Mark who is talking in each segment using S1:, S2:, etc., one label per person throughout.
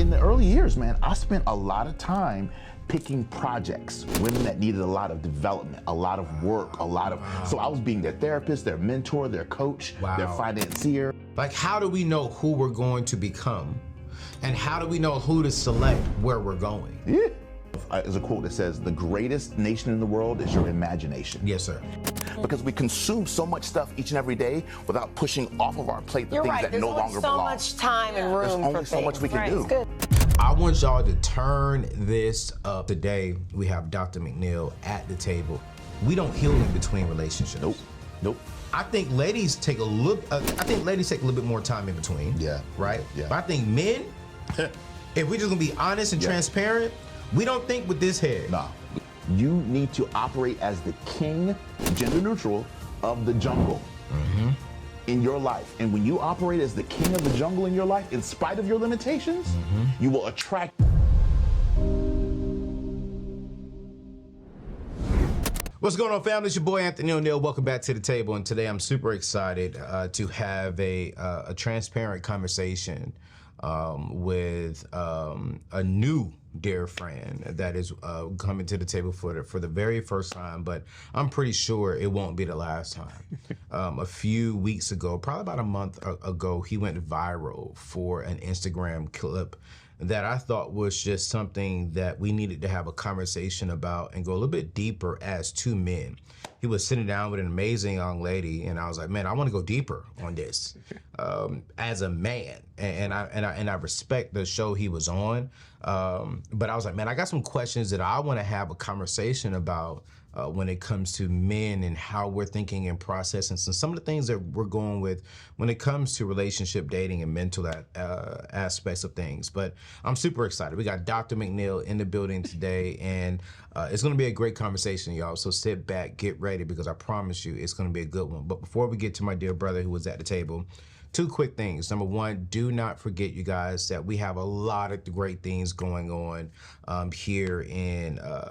S1: in the early years, man, I spent a lot of time picking projects, women that needed a lot of development, a lot of work, so I was being their therapist, their mentor, their coach, their financier.
S2: Like, how do we know who we're going to become? And how do we know who to select where we're going?
S1: Yeah. There's a quote that says, the greatest nation in the world is your imagination.
S2: Yes, sir.
S1: Because we consume so much stuff each and every day without pushing off of our plate the things that no longer belong.
S3: There's so much time and room.
S1: There's only so much we can do.
S3: Good.
S2: I want y'all to turn this up. Today, we have Dr. McNeal at the table. We don't heal in between relationships.
S1: Nope.
S2: I think ladies take a little bit more time in between.
S1: Yeah.
S2: Right?
S1: Yeah.
S2: But I think men, if we're just gonna be honest and transparent, we don't think with this head.
S1: No. You need to operate as the king, gender neutral, of the jungle in your life. And when you operate as the king of the jungle in your life, in spite of your limitations, you will attract.
S2: What's going on, family? It's your boy, Anthony ONeal. Welcome back to the table. And today I'm super excited to have a transparent conversation with a new dear friend that is coming to the table for the very first time, but I'm pretty sure it won't be the last time. A few weeks ago, probably about a month ago, he went viral for an Instagram clip that I thought was just something that we needed to have a conversation about and go a little bit deeper as two men. He was sitting down with an amazing young lady, and I was like, man, I want to go deeper on this as a man. And I respect the show he was on, but I was like, man, I got some questions that I want to have a conversation about when it comes to men and how we're thinking and processing some of the things that we're going with when it comes to relationship, dating, and mental aspects of things. But I'm super excited. We got Dr. McNeal in the building today, and it's going to be a great conversation, y'all. So sit back, get ready, because I promise you it's going to be a good one. But before we get to my dear brother who was at the table, two quick things. Number one, do not forget, you guys, that we have a lot of great things going on here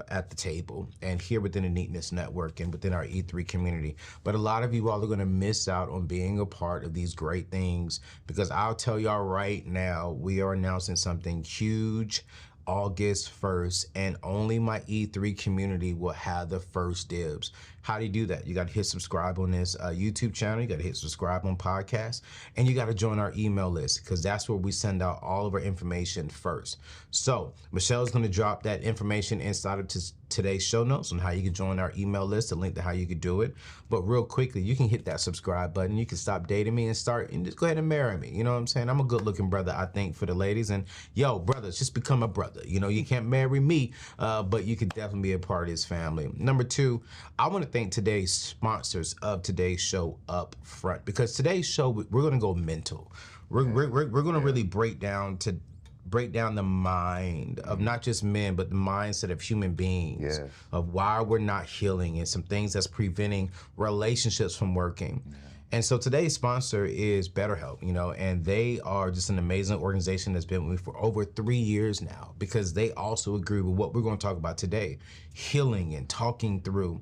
S2: at the table and here within the Neatness Network and within our E3 community. But a lot of you all are going to miss out on being a part of these great things, because I'll tell y'all right now, we are announcing something huge August 1st, and only my E3 community will have the first dibs. How do you do that? You got to hit subscribe on this YouTube channel. You got to hit subscribe on podcasts, and you got to join our email list, because that's where we send out all of our information first. So Michelle's going to drop that information inside of today's show notes on how you can join our email list, a link to how you can do it. But real quickly, you can hit that subscribe button. You can stop dating me and just go ahead and marry me. You know what I'm saying? I'm a good looking brother, I think, for the ladies. And yo, brothers, just become a brother. You know, you can't marry me, but you could definitely be a part of this family. Number two, I want to thank today's sponsors of today's show up front, because today's show, we're going to go mental. We're going to really break down the mind of not just men, but the mindset of human beings, of why we're not healing and some things that's preventing relationships from working. And so today's sponsor is BetterHelp, you know, and they are just an amazing organization that's been with me for over 3 years now, because they also agree with what we're going to talk about today, healing and talking through.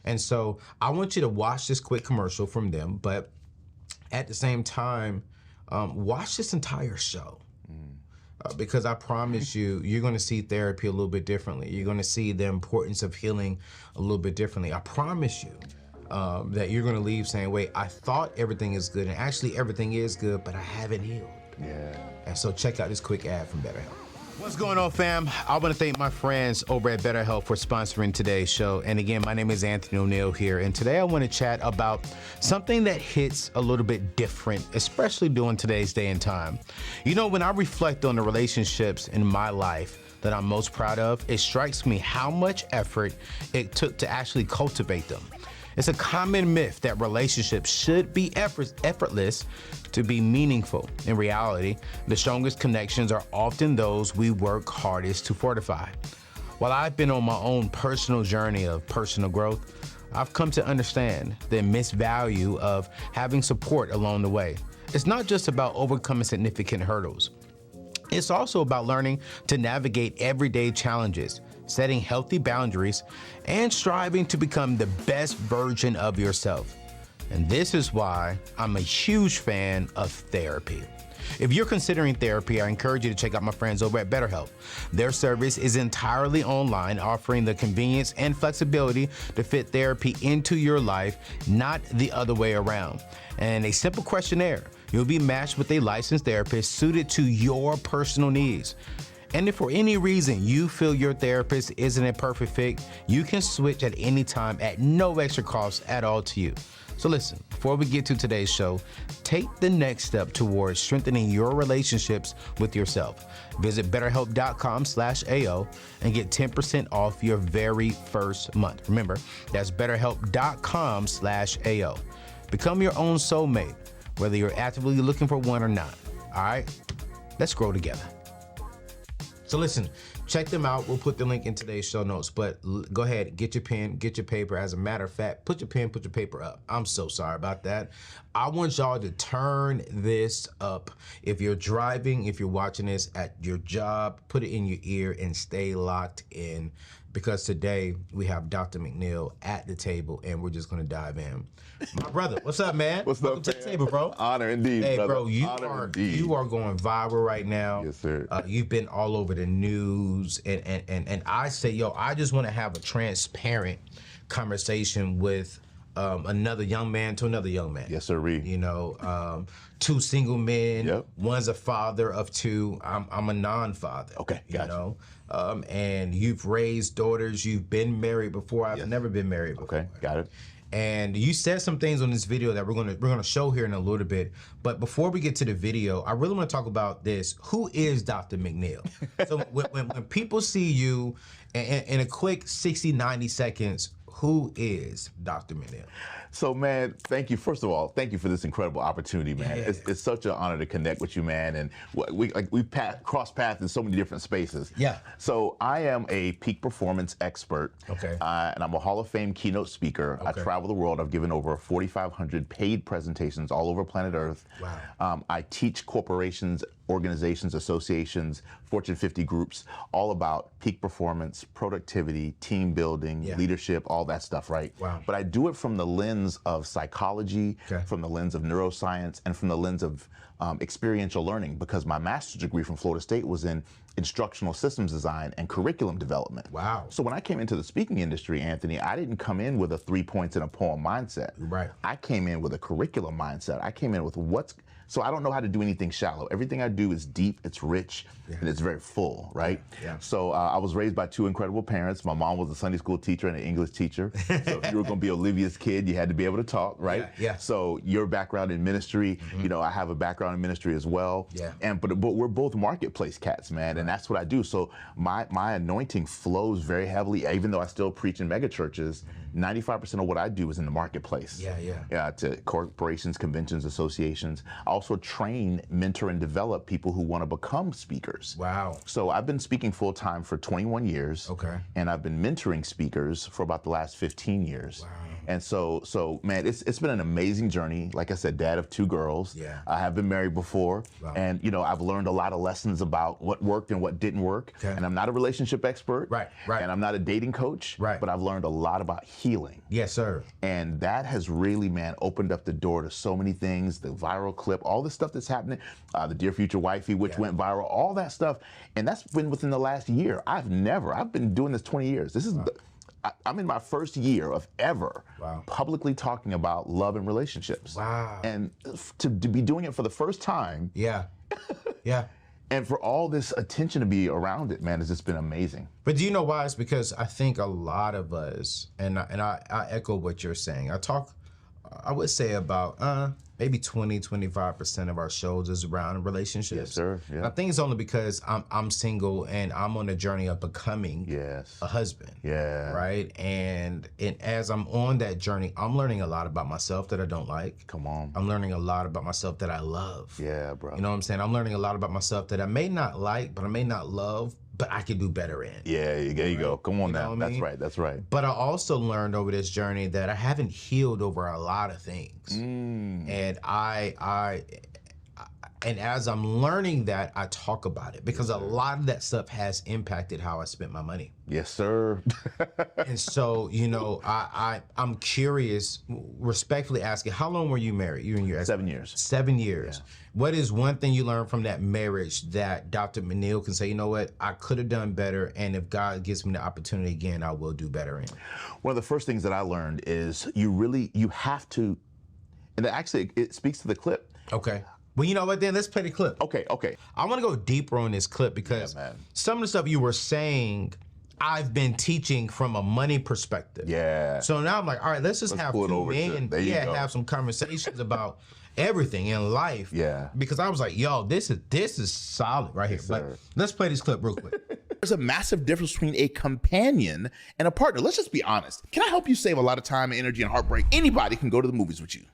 S2: And so I want you to watch this quick commercial from them, but at the same time, watch this entire show. Because I promise you, you're going to see therapy a little bit differently. You're going to see the importance of healing a little bit differently. I promise you that you're going to leave saying, wait, I thought everything is good, and actually everything is good, but I haven't healed. And so check out this quick ad from BetterHelp. What's going on, fam? I want to thank my friends over at BetterHelp for sponsoring today's show. And again, my name is Anthony ONeal here, and today I want to chat about something that hits a little bit different, especially during today's day and time. You know, when I reflect on the relationships in my life that I'm most proud of, it strikes me how much effort it took to actually cultivate them. It's a common myth that relationships should be effortless to be meaningful. In reality, the strongest connections are often those we work hardest to fortify. While I've been on my own personal journey of personal growth, I've come to understand the immense value of having support along the way. It's not just about overcoming significant hurdles. It's also about learning to navigate everyday challenges, setting healthy boundaries, and striving to become the best version of yourself. And this is why I'm a huge fan of therapy. If you're considering therapy, I encourage you to check out my friends over at BetterHelp. Their service is entirely online, offering the convenience and flexibility to fit therapy into your life, not the other way around. And a simple questionnaire, you'll be matched with a licensed therapist suited to your personal needs. And if for any reason you feel your therapist isn't a perfect fit, you can switch at any time at no extra cost at all to you. So listen, before we get to today's show, take the next step towards strengthening your relationships with yourself. Visit betterhelp.com/AO and get 10% off your very first month. Remember, that's betterhelp.com/AO. Become your own soulmate, whether you're actively looking for one or not. All right, let's grow together. So listen, check them out. We'll put the link in today's show notes, but go ahead, get your pen, get your paper. As a matter of fact, put your pen, put your paper up. I'm so sorry about that. I want y'all to turn this up. If you're driving, if you're watching this at your job, put it in your ear and stay locked in, because today we have Dr. McNeal at the table and we're just gonna dive in. My brother, what's up, man?
S1: What's
S2: Welcome
S1: up,
S2: to the table, bro.
S1: Honor indeed,
S2: hey,
S1: brother.
S2: bro, you
S1: Honor
S2: are going viral right now.
S1: Yes, sir.
S2: You've been all over the news, and I say, yo, I just want to have a transparent conversation with another young man to another young man.
S1: Yes, sir.
S2: You know, two single men.
S1: Yep.
S2: One's a father of two. I'm a non-father.
S1: Okay, gotcha.
S2: You know, and you've raised daughters. You've been married before. I've never been married before.
S1: Okay, got it.
S2: And you said some things on this video that we're gonna show here in a little bit. But before we get to the video, I really want to talk about this. Who is Dr. McNeal? So when people see you in a quick 60, 90 seconds, who is Dr. McNeal?
S1: So, man, thank you. First of all, thank you for this incredible opportunity, man.
S2: Yeah.
S1: It's such an honor to connect with you, man. And we crossed paths in so many different spaces.
S2: Yeah.
S1: So I am a peak performance expert.
S2: Okay.
S1: And I'm a Hall of Fame keynote speaker.
S2: Okay.
S1: I travel the world. I've given over 4,500 paid presentations all over planet Earth.
S2: Wow.
S1: I teach corporations, organizations, associations, Fortune 50 groups, all about peak performance, productivity, team building, leadership, all that stuff, right?
S2: Wow.
S1: But I do it from the lens of psychology, from the lens of neuroscience, and from the lens of experiential learning, because my master's degree from Florida State was in instructional systems design and curriculum development.
S2: Wow.
S1: So when I came into the speaking industry, Anthony, I didn't come in with a 3 points in a poem mindset.
S2: Right.
S1: I came in with a curriculum mindset. I came in with so I don't know how to do anything shallow. Everything I do is deep, it's rich, and it's very full, right?
S2: Yeah.
S1: So I was raised by two incredible parents. My mom was a Sunday school teacher and an English teacher. So if you were going to be Olivia's kid, you had to be able to talk, right?
S2: Yeah.
S1: So your background in ministry, you know, I have a background in ministry as well.
S2: Yeah.
S1: But we're both marketplace cats, man, and that's what I do. So my anointing flows very heavily, even though I still preach in mega churches. 95% of what I do is in the marketplace. Yeah, to corporations, conventions, associations. I also train, mentor, and develop people who want to become speakers.
S2: Wow.
S1: So I've been speaking full time for 21 years.
S2: Okay.
S1: And I've been mentoring speakers for about the last 15 years.
S2: Wow.
S1: And so man, it's been an amazing journey. Like I said, dad of two girls.
S2: Yeah.
S1: I have been married before.
S2: Wow.
S1: And, you know, I've learned a lot of lessons about what worked and what didn't work.
S2: Okay.
S1: And I'm not a relationship expert.
S2: Right.
S1: And I'm not a dating coach.
S2: Right.
S1: But I've learned a lot about healing.
S2: Yes, sir.
S1: And that has really, man, opened up the door to so many things. The viral clip, all the stuff that's happening, the Dear Future Wifey, which went viral, all that stuff. And that's been within the last year. I've been doing this 20 years. This is, I'm in my first year of ever publicly talking about love and relationships.
S2: Wow.
S1: And to be doing it for the first time.
S2: Yeah. Yeah.
S1: And for all this attention to be around it, man, it's just been amazing.
S2: But do you know why? It's because I think a lot of us, and I echo what you're saying. I would say about maybe 20-25% of our shows is around relationships.
S1: Yes, sir. Yeah.
S2: And I think it's only because I'm single and I'm on a journey of becoming a husband.
S1: Yeah.
S2: Right. And as I'm on that journey, I'm learning a lot about myself that I don't like.
S1: Come on.
S2: I'm learning a lot about myself that I love.
S1: Yeah, bro.
S2: You know what I'm saying? I'm learning a lot about myself that I may not like, but I may not love, but I can do better in.
S1: Yeah, there you go. Come on now.
S2: what I mean?
S1: That's right.
S2: But I also learned over this journey that I haven't healed over a lot of things. And And as I'm learning that, I talk about it because a lot of that stuff has impacted how I spent my money.
S1: Yes, sir.
S2: And so, you know, I'm curious, respectfully asking, how long were you married? You and your ex?
S1: 7 years.
S2: 7 years. Yeah. What is one thing you learned from that marriage that Dr. McNeal can say, you know what, I could have done better, and if God gives me the opportunity again, I will do better in?
S1: One of the first things that I learned is you have to, and actually it speaks to the clip.
S2: Okay. Well, you know what, then let's play the clip.
S1: Okay.
S2: I want to go deeper on this clip because some of the stuff you were saying, I've been teaching from a money perspective.
S1: Yeah.
S2: So now I'm like, all right, let's have two men, have some conversations about everything in life.
S1: Yeah.
S2: Because I was like, yo, this is solid right here. But let's play this clip real quick.
S3: There's a massive difference between a companion and a partner. Let's just be honest. Can I help you save a lot of time, energy, and heartbreak? Anybody can go to the movies with you.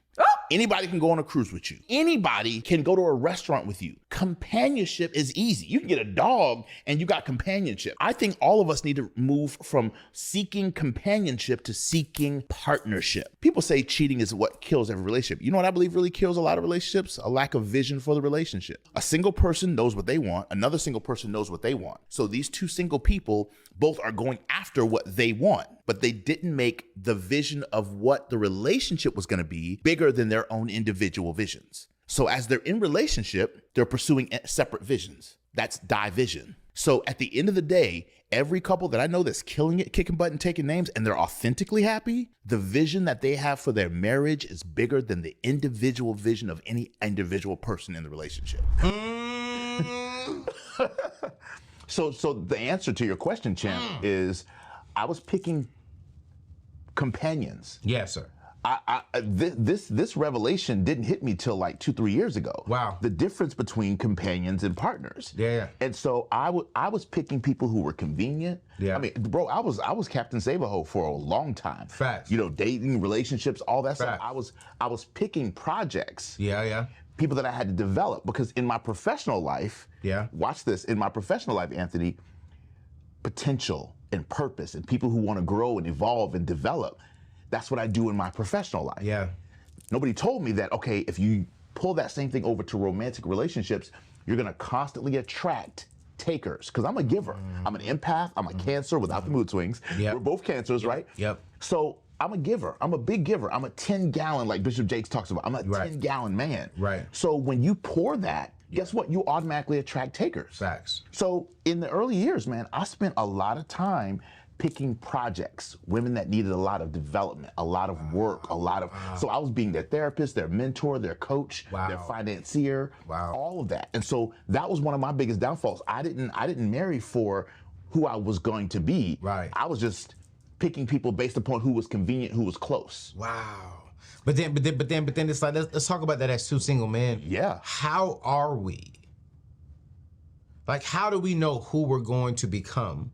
S3: Anybody can go on a cruise with you. Anybody can go to a restaurant with you. Companionship is easy. You can get a dog and you got companionship. I think all of us need to move from seeking companionship to seeking partnership. People say cheating is what kills every relationship. You know what I believe really kills a lot of relationships? A lack of vision for the relationship. A single person knows what they want. Another single person knows what they want. So these two single people both are going after what they want, but they didn't make the vision of what the relationship was going to be bigger than their own individual visions. So as they're in relationship, they're pursuing separate visions. That's division. So at the end of the day, every couple that I know that's killing it, kicking butt and taking names, and they're authentically happy, the vision that they have for their marriage is bigger than the individual vision of any individual person in the relationship.
S1: So the answer to your question, Champ, is I was picking companions.
S2: Yes, sir.
S1: This revelation didn't hit me till like 2-3 years ago.
S2: Wow.
S1: The difference between companions and partners.
S2: Yeah.
S1: And so I was picking people who were convenient.
S2: Yeah.
S1: I mean, bro, I was Captain Save-A-Ho for a long time.
S2: Facts.
S1: You know, dating, relationships, all that
S2: Facts.
S1: stuff. I was picking projects.
S2: Yeah.
S1: People that I had to develop, because in my professional life, watch this, in my professional life, Anthony, potential and purpose and people who want to grow and evolve and develop, that's what I do in my professional life.
S2: Yeah.
S1: Nobody told me that, okay, if you pull that same thing over to romantic relationships, you're going to constantly attract takers, because I'm a giver. I'm an empath. I'm a Cancer without the mood swings. We're both Cancers, right?
S2: Yep.
S1: So I'm a giver. I'm a big giver. I'm a 10-gallon, like Bishop Jakes talks about. I'm a 10-gallon man.
S2: Right.
S1: So when you pour that, guess what? You automatically attract takers.
S2: Facts.
S1: So in the early years, man, I spent a lot of time picking projects, women that needed a lot of development, a lot of work, so I was being their therapist, their mentor, their coach, their financier, all of that. And so that was one of my biggest downfalls. I didn't marry for who I was going to be.
S2: Right.
S1: I was just picking people based upon who was convenient, who was close.
S2: Wow. But then it's like, let's talk about that as two single men.
S1: Yeah.
S2: How are we? Like, how do we know who we're going to become?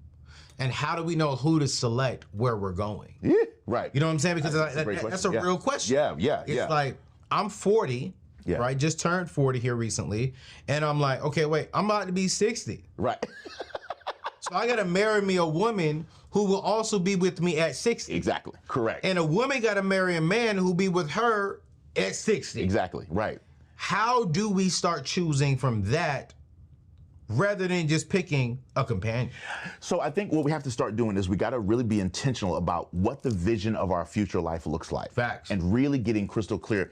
S2: And how do we know who to select where we're going?
S1: Yeah, right.
S2: You know what I'm saying? Because that's a real question.
S1: Yeah.
S2: It's like, I'm 40, right? Just turned 40 here recently. And I'm like, okay, wait, I'm about to be 60.
S1: Right.
S2: So I got to marry me a woman who will also be with me at 60.
S1: Exactly. Correct.
S2: And a woman got to marry a man who'll be with her at 60.
S1: Exactly. Right.
S2: How do we start choosing from that rather than just picking a companion?
S1: So I think what we have to start doing is we got to really be intentional about what the vision of our future life looks like.
S2: Facts.
S1: And really getting crystal clear.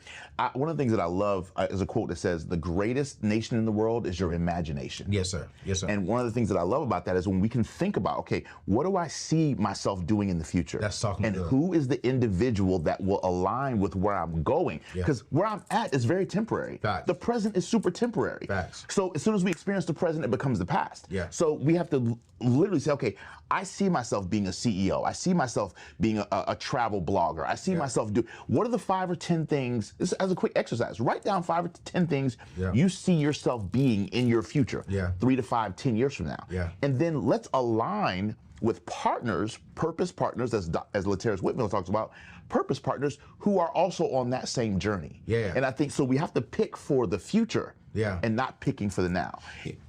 S1: One of the things that I love is a quote that says, the greatest nation in the world is your imagination.
S2: Yes, sir. Yes, sir.
S1: And one of the things that I love about that is when we can think about, okay, what do I see myself doing in the future?
S2: That's talking
S1: and
S2: good.
S1: Who is the individual that will align with where I'm going? Because where I'm at is very temporary.
S2: Facts.
S1: The present is super temporary.
S2: Facts.
S1: So as soon as we experience the present, it becomes the past.
S2: Yeah.
S1: So we have to literally say, okay, I see myself being a CEO. I see myself being a travel blogger. I see myself what are the 5 or 10 things, this as a quick exercise, write down 5 or 10 things you see yourself being in your future, 3 to 5, 10 years from now. And then let's align with partners, purpose partners, as Laterris Whitfield talks about, purpose partners who are also on that same journey. And I think, so we have to pick for the future and not picking for the now.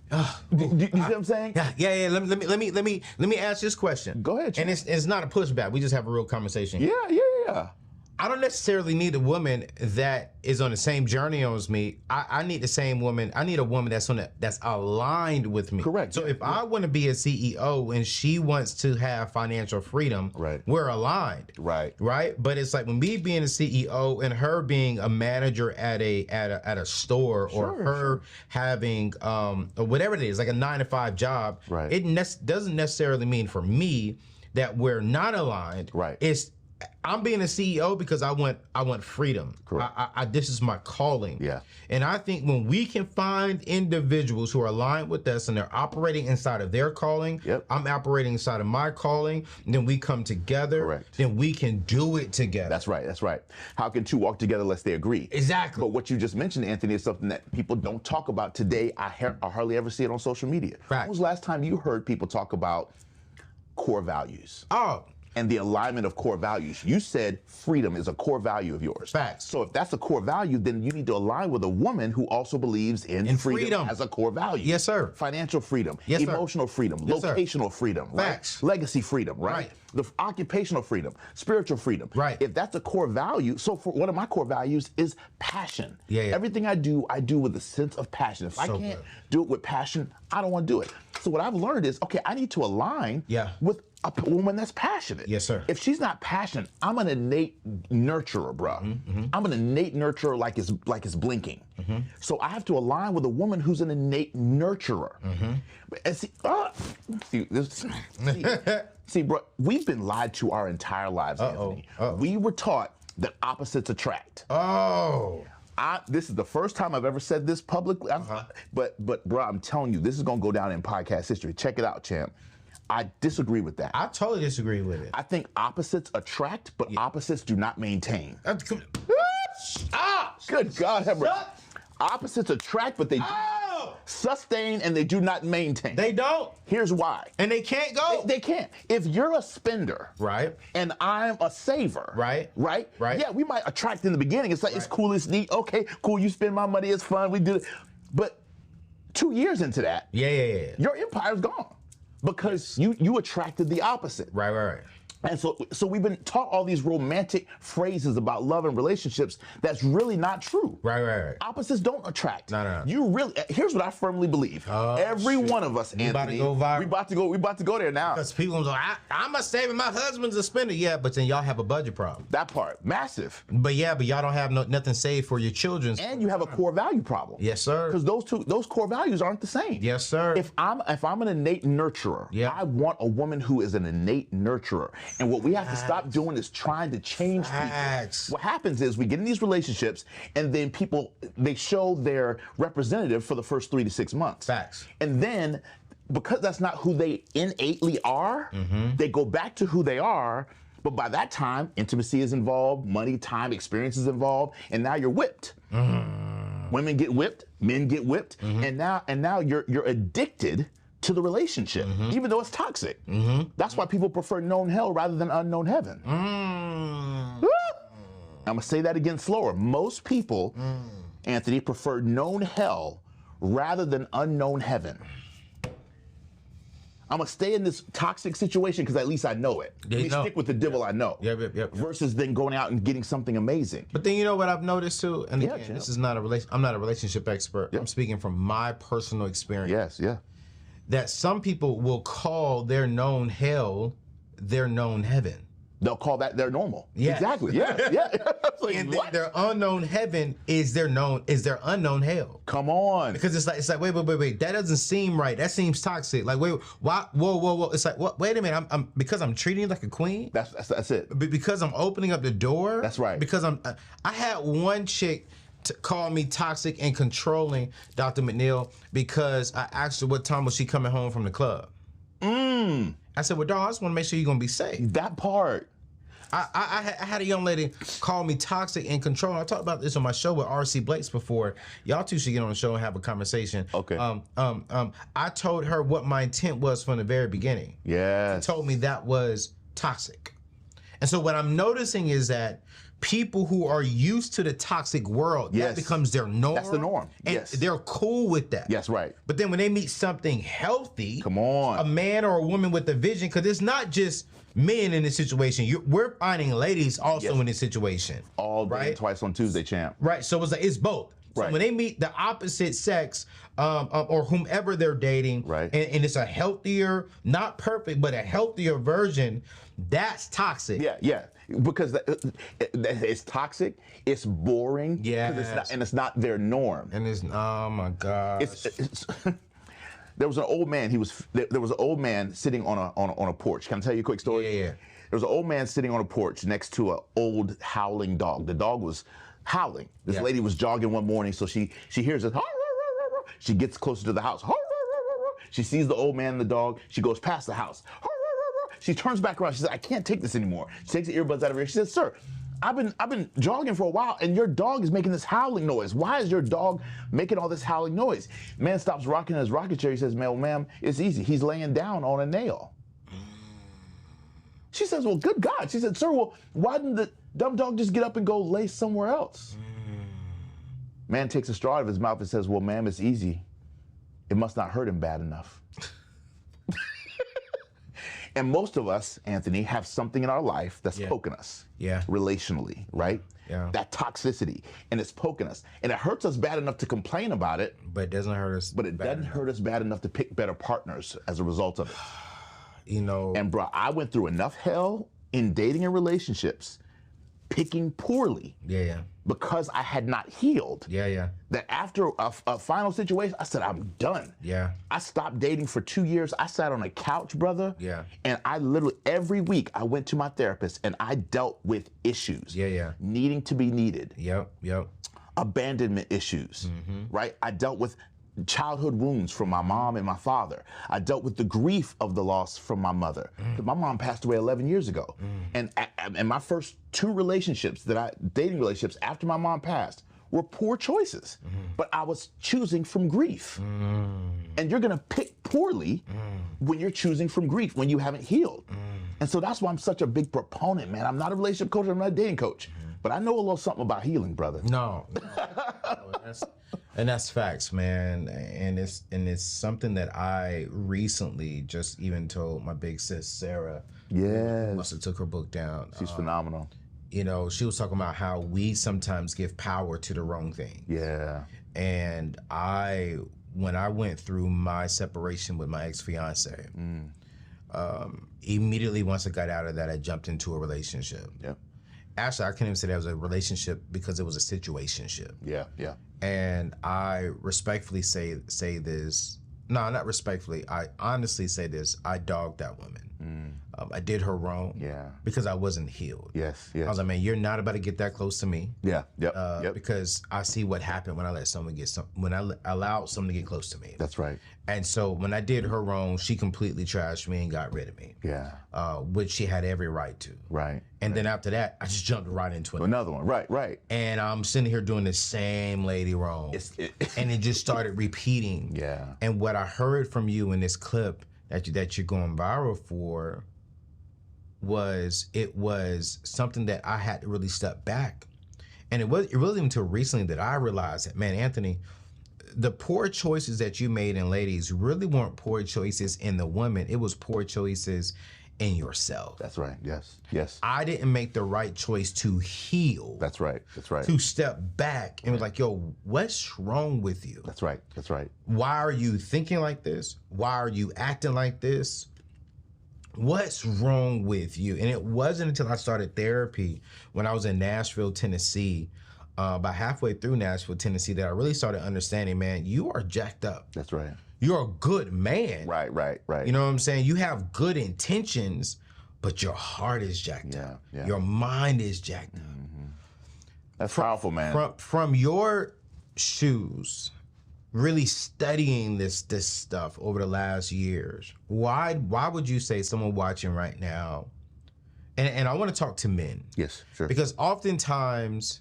S1: Do you see what I'm saying?
S2: Yeah. Let me ask this question.
S1: Go ahead, Chad.
S2: And it's not a pushback. We just have a real conversation.
S1: Yeah.
S2: I don't necessarily need a woman that is on the same journey as me. I need the same woman. I need a woman that's aligned with me.
S1: Correct.
S2: So if I want to be a CEO and she wants to have financial freedom,
S1: Right.
S2: we're aligned.
S1: Right.
S2: Right. But it's like when me being a CEO and her being a manager at a store, or her having or whatever it is, like a 9-to-5 job.
S1: Right.
S2: It doesn't necessarily mean for me that we're not aligned.
S1: Right.
S2: I'm being a CEO because I want freedom.
S1: Correct.
S2: This is my calling.
S1: Yeah.
S2: And I think when we can find individuals who are aligned with us and they're operating inside of their calling,
S1: Yep.
S2: I'm operating inside of my calling, and then we come together,
S1: Correct.
S2: then we can do it together.
S1: That's right. That's right. How can two walk together unless they agree?
S2: Exactly.
S1: But what you just mentioned, Anthony, is something that people don't talk about today. I hardly ever see it on social media.
S2: Right.
S1: When was the last time you heard people talk about core values?
S2: Oh,
S1: And the alignment of core values. You said freedom is a core value of yours.
S2: Facts.
S1: So if that's a core value, then you need to align with a woman who also believes in freedom as a core value.
S2: Yes, sir.
S1: Financial freedom,
S2: Yes, sir.
S1: emotional freedom,
S2: Yes, sir.
S1: locational freedom, right?
S2: Facts.
S1: Legacy freedom, right?
S2: Right.
S1: The occupational freedom, spiritual freedom.
S2: Right.
S1: If that's a core value, so for one of my core values is passion.
S2: Yeah.
S1: Everything I do with a sense of passion. If I
S2: So
S1: can't
S2: good.
S1: do it with passion, I don't want to do it. So what I've learned is, okay, I need to align with a woman that's passionate.
S2: Yes, sir.
S1: If she's not passionate, I'm an innate nurturer, bro. I'm an innate nurturer like it's blinking. So I have to align with a woman who's an innate nurturer. And see, bro, we've been lied to our entire lives, Anthony. We were taught that opposites attract. This is the first time I've ever said this publicly. But bro, I'm telling you, this is gonna go down in podcast history. Check it out, champ. I disagree with that.
S2: I totally disagree with it.
S1: I think opposites attract, but opposites do not maintain. Good God, have mercy. Opposites attract, but they sustain and they do not maintain.
S2: They don't.
S1: Here's why.
S2: And they can't go.
S1: They can't. If you're a spender,
S2: Right.
S1: and I'm a saver,
S2: Right.
S1: right,
S2: Right.
S1: yeah, we might attract in the beginning. It's like it's cool, it's neat. Okay, cool. You spend my money, it's fun. We do it. But 2 years into that,
S2: Yeah.
S1: your empire's gone because you attracted the opposite.
S2: Right.
S1: And so we've been taught all these romantic phrases about love and relationships that's really not true.
S2: Right.
S1: Opposites don't attract.
S2: No.
S1: You really, here's what I firmly believe. Every one of us, Anthony,
S2: about to go viral.
S1: we about to go there now.
S2: Because people are like, I'm a saver, my husband's a spender. Yeah, but then y'all have a budget problem.
S1: That part, massive.
S2: But y'all don't have nothing saved for your children.
S1: And you have a core value problem.
S2: Yes, sir.
S1: Because those core values aren't the same.
S2: Yes, sir.
S1: If I'm an innate nurturer, I want a woman who is an innate nurturer. And what we have to stop doing is trying to change people. What happens is we get in these relationships and then they show their representative for the first 3 to 6 months.
S2: Facts.
S1: And then because that's not who they innately are, they go back to who they are. But by that time, intimacy is involved, money, time, experience is involved, and now you're whipped. Women get whipped, men get whipped, and now you're addicted to the relationship, even though it's toxic. That's why people prefer known hell rather than unknown heaven. I'm gonna say that again slower. Most people, Anthony, prefer known hell rather than unknown heaven. I'm gonna stay in this toxic situation because at least I know it. Let me stick with the devil I know.
S2: Yep.
S1: Versus then going out and getting something amazing.
S2: But then you know what I've noticed too, and again,
S1: champ.
S2: this is not I'm not a relationship expert. I'm speaking from my personal experience.
S1: Yes.
S2: That some people will call their known hell their known heaven.
S1: They'll call that their normal.
S2: Yeah.
S1: Exactly. Yeah. Like,
S2: And
S1: what?
S2: their unknown heaven is their unknown hell.
S1: Come on.
S2: Because it's like wait, that doesn't seem right. That seems toxic. Like wait, why? Whoa. It's like what? Wait a minute. I'm because I'm treating you like a queen.
S1: That's it.
S2: Because I'm opening up the door.
S1: That's right.
S2: Because I had one chick call me toxic and controlling, Dr. McNeal, because I asked her what time was she coming home from the club. I said, well, dog, I just want to make sure you're gonna be safe.
S1: That part.
S2: I had a young lady call me toxic and controlling. I talked about this on my show with R.C. Blakes before. Y'all two should get on the show and have a conversation.
S1: Okay.
S2: I told her what my intent was from the very beginning.
S1: Yes.
S2: She told me that was toxic. And so what I'm noticing is that people who are used to the toxic world,
S3: Yes.
S2: that becomes their norm.
S3: That's the norm.
S2: And
S3: Yes.
S2: they're cool with that.
S3: Yes, right.
S2: But then when they meet something healthy,
S3: Come on.
S2: a man or a woman with a vision, because it's not just men in this situation. We're finding ladies also
S3: Yes.
S2: in this situation.
S3: All day,
S2: right?
S3: twice on Tuesday, champ.
S2: Right. So it's both. So
S3: Right.
S2: when they meet the opposite sex or whomever they're dating,
S3: Right.
S2: and it's a healthier, not perfect, but a healthier version, that's toxic.
S3: Yeah, yeah. Because it's toxic, it's boring, 'cause
S2: Yes.
S3: it's not their norm.
S2: And it's, oh my God.
S3: There was an old man. There was an old man sitting on a porch. Can I tell you a quick story?
S2: Yeah.
S3: There was an old man sitting on a porch next to an old howling dog. The dog was howling. This
S2: Yeah.
S3: lady was jogging one morning, so she hears it. She gets closer to the house. She sees the old man and the dog. She goes past the house. She turns back around. She says, "I can't take this anymore." She takes the earbuds out of her ear. She says, "Sir, I've been jogging for a while, and your dog is making this howling noise. Why is your dog making all this howling noise?" Man stops rocking in his rocking chair. He says, "Ma'am, it's easy. He's laying down on a nail." She says, "Well, good God." She said, "Sir, well, why didn't the dumb dog just get up and go lay somewhere else?" Man takes a straw out of his mouth and says, "Well, ma'am, it's easy. It must not hurt him bad enough." And most of us, Anthony, have something in our life that's poking us.
S2: Yeah.
S3: Relationally, right?
S2: Yeah.
S3: That toxicity, and it's poking us. And it hurts us bad enough to complain about it,
S2: But it doesn't hurt us.
S3: but it doesn't hurt us bad enough to pick better partners as a result of it.
S2: You know.
S3: And bro, I went through enough hell in dating and relationships, picking poorly
S2: Yeah.
S3: because I had not healed.
S2: Yeah.
S3: That after a final situation, I said, I'm done.
S2: Yeah.
S3: I stopped dating for 2 years. I sat on a couch, brother.
S2: Yeah.
S3: And I literally, every week, I went to my therapist and I dealt with issues.
S2: Yeah.
S3: Needing to be needed.
S2: Yep.
S3: Abandonment issues, right? I dealt with childhood wounds from my mom and my father. I dealt with the grief of the loss from my mother. My mom passed away 11 years ago. And my first 2 relationships dating relationships after my mom passed were poor choices. But I was choosing from grief. And you're gonna pick poorly when you're choosing from grief, when you haven't healed. And so that's why I'm such a big proponent, man. I'm not a relationship coach, I'm not a dating coach. But I know a little something about healing, brother.
S2: No. And that's facts, man. And it's something that I recently just even told my big sis Sarah.
S3: Yes.
S2: Must have took her book down.
S3: She's phenomenal.
S2: You know, she was talking about how we sometimes give power to the wrong thing.
S3: Yeah.
S2: And when I went through my separation with my ex-fiance, immediately once I got out of that, I jumped into a relationship.
S3: Yep.
S2: Actually, I can't even say that was a relationship because it was a situationship.
S3: Yeah.
S2: And I respectfully say this. No, not respectfully. I honestly say this. I dogged that woman. I did her wrong.
S3: Yeah.
S2: Because I wasn't healed.
S3: Yes.
S2: I was like, man, you're not about to get that close to me.
S3: Yeah. Yep.
S2: Because I see what happened when I allowed someone to get close to me.
S3: That's right.
S2: And so when I did her wrong, she completely trashed me and got rid of me.
S3: Yeah.
S2: Which she had every right to.
S3: Right.
S2: And then after that, I just jumped right into it.
S3: Another one. Right.
S2: And I'm sitting here doing the same lady wrong. And it just started repeating.
S3: Yeah.
S2: And what I heard from you in this clip that you're going viral for was something that I had to really step back. And it wasn't until recently that I realized that, man, Anthony, the poor choices that you made in ladies really weren't poor choices in the woman. It was poor choices in yourself.
S3: That's right. Yes.
S2: I didn't make the right choice to heal.
S3: That's right.
S2: To step back and was like, yo, what's wrong with you?
S3: That's right.
S2: Why are you thinking like this? Why are you acting like this? What's wrong with you? And it wasn't until I started therapy when I was in Nashville, Tennessee, about halfway through Nashville, Tennessee, that I really started understanding, man, you are jacked up.
S3: That's right.
S2: You're a good man.
S3: Right.
S2: You know what I'm saying? You have good intentions, but your heart is jacked up.
S3: Yeah.
S2: Your mind is jacked up.
S3: That's powerful, man.
S2: From your shoes, really studying this stuff over the last years, why would you say someone watching right now, and I want to talk to men.
S3: Yes, sure.
S2: Because oftentimes,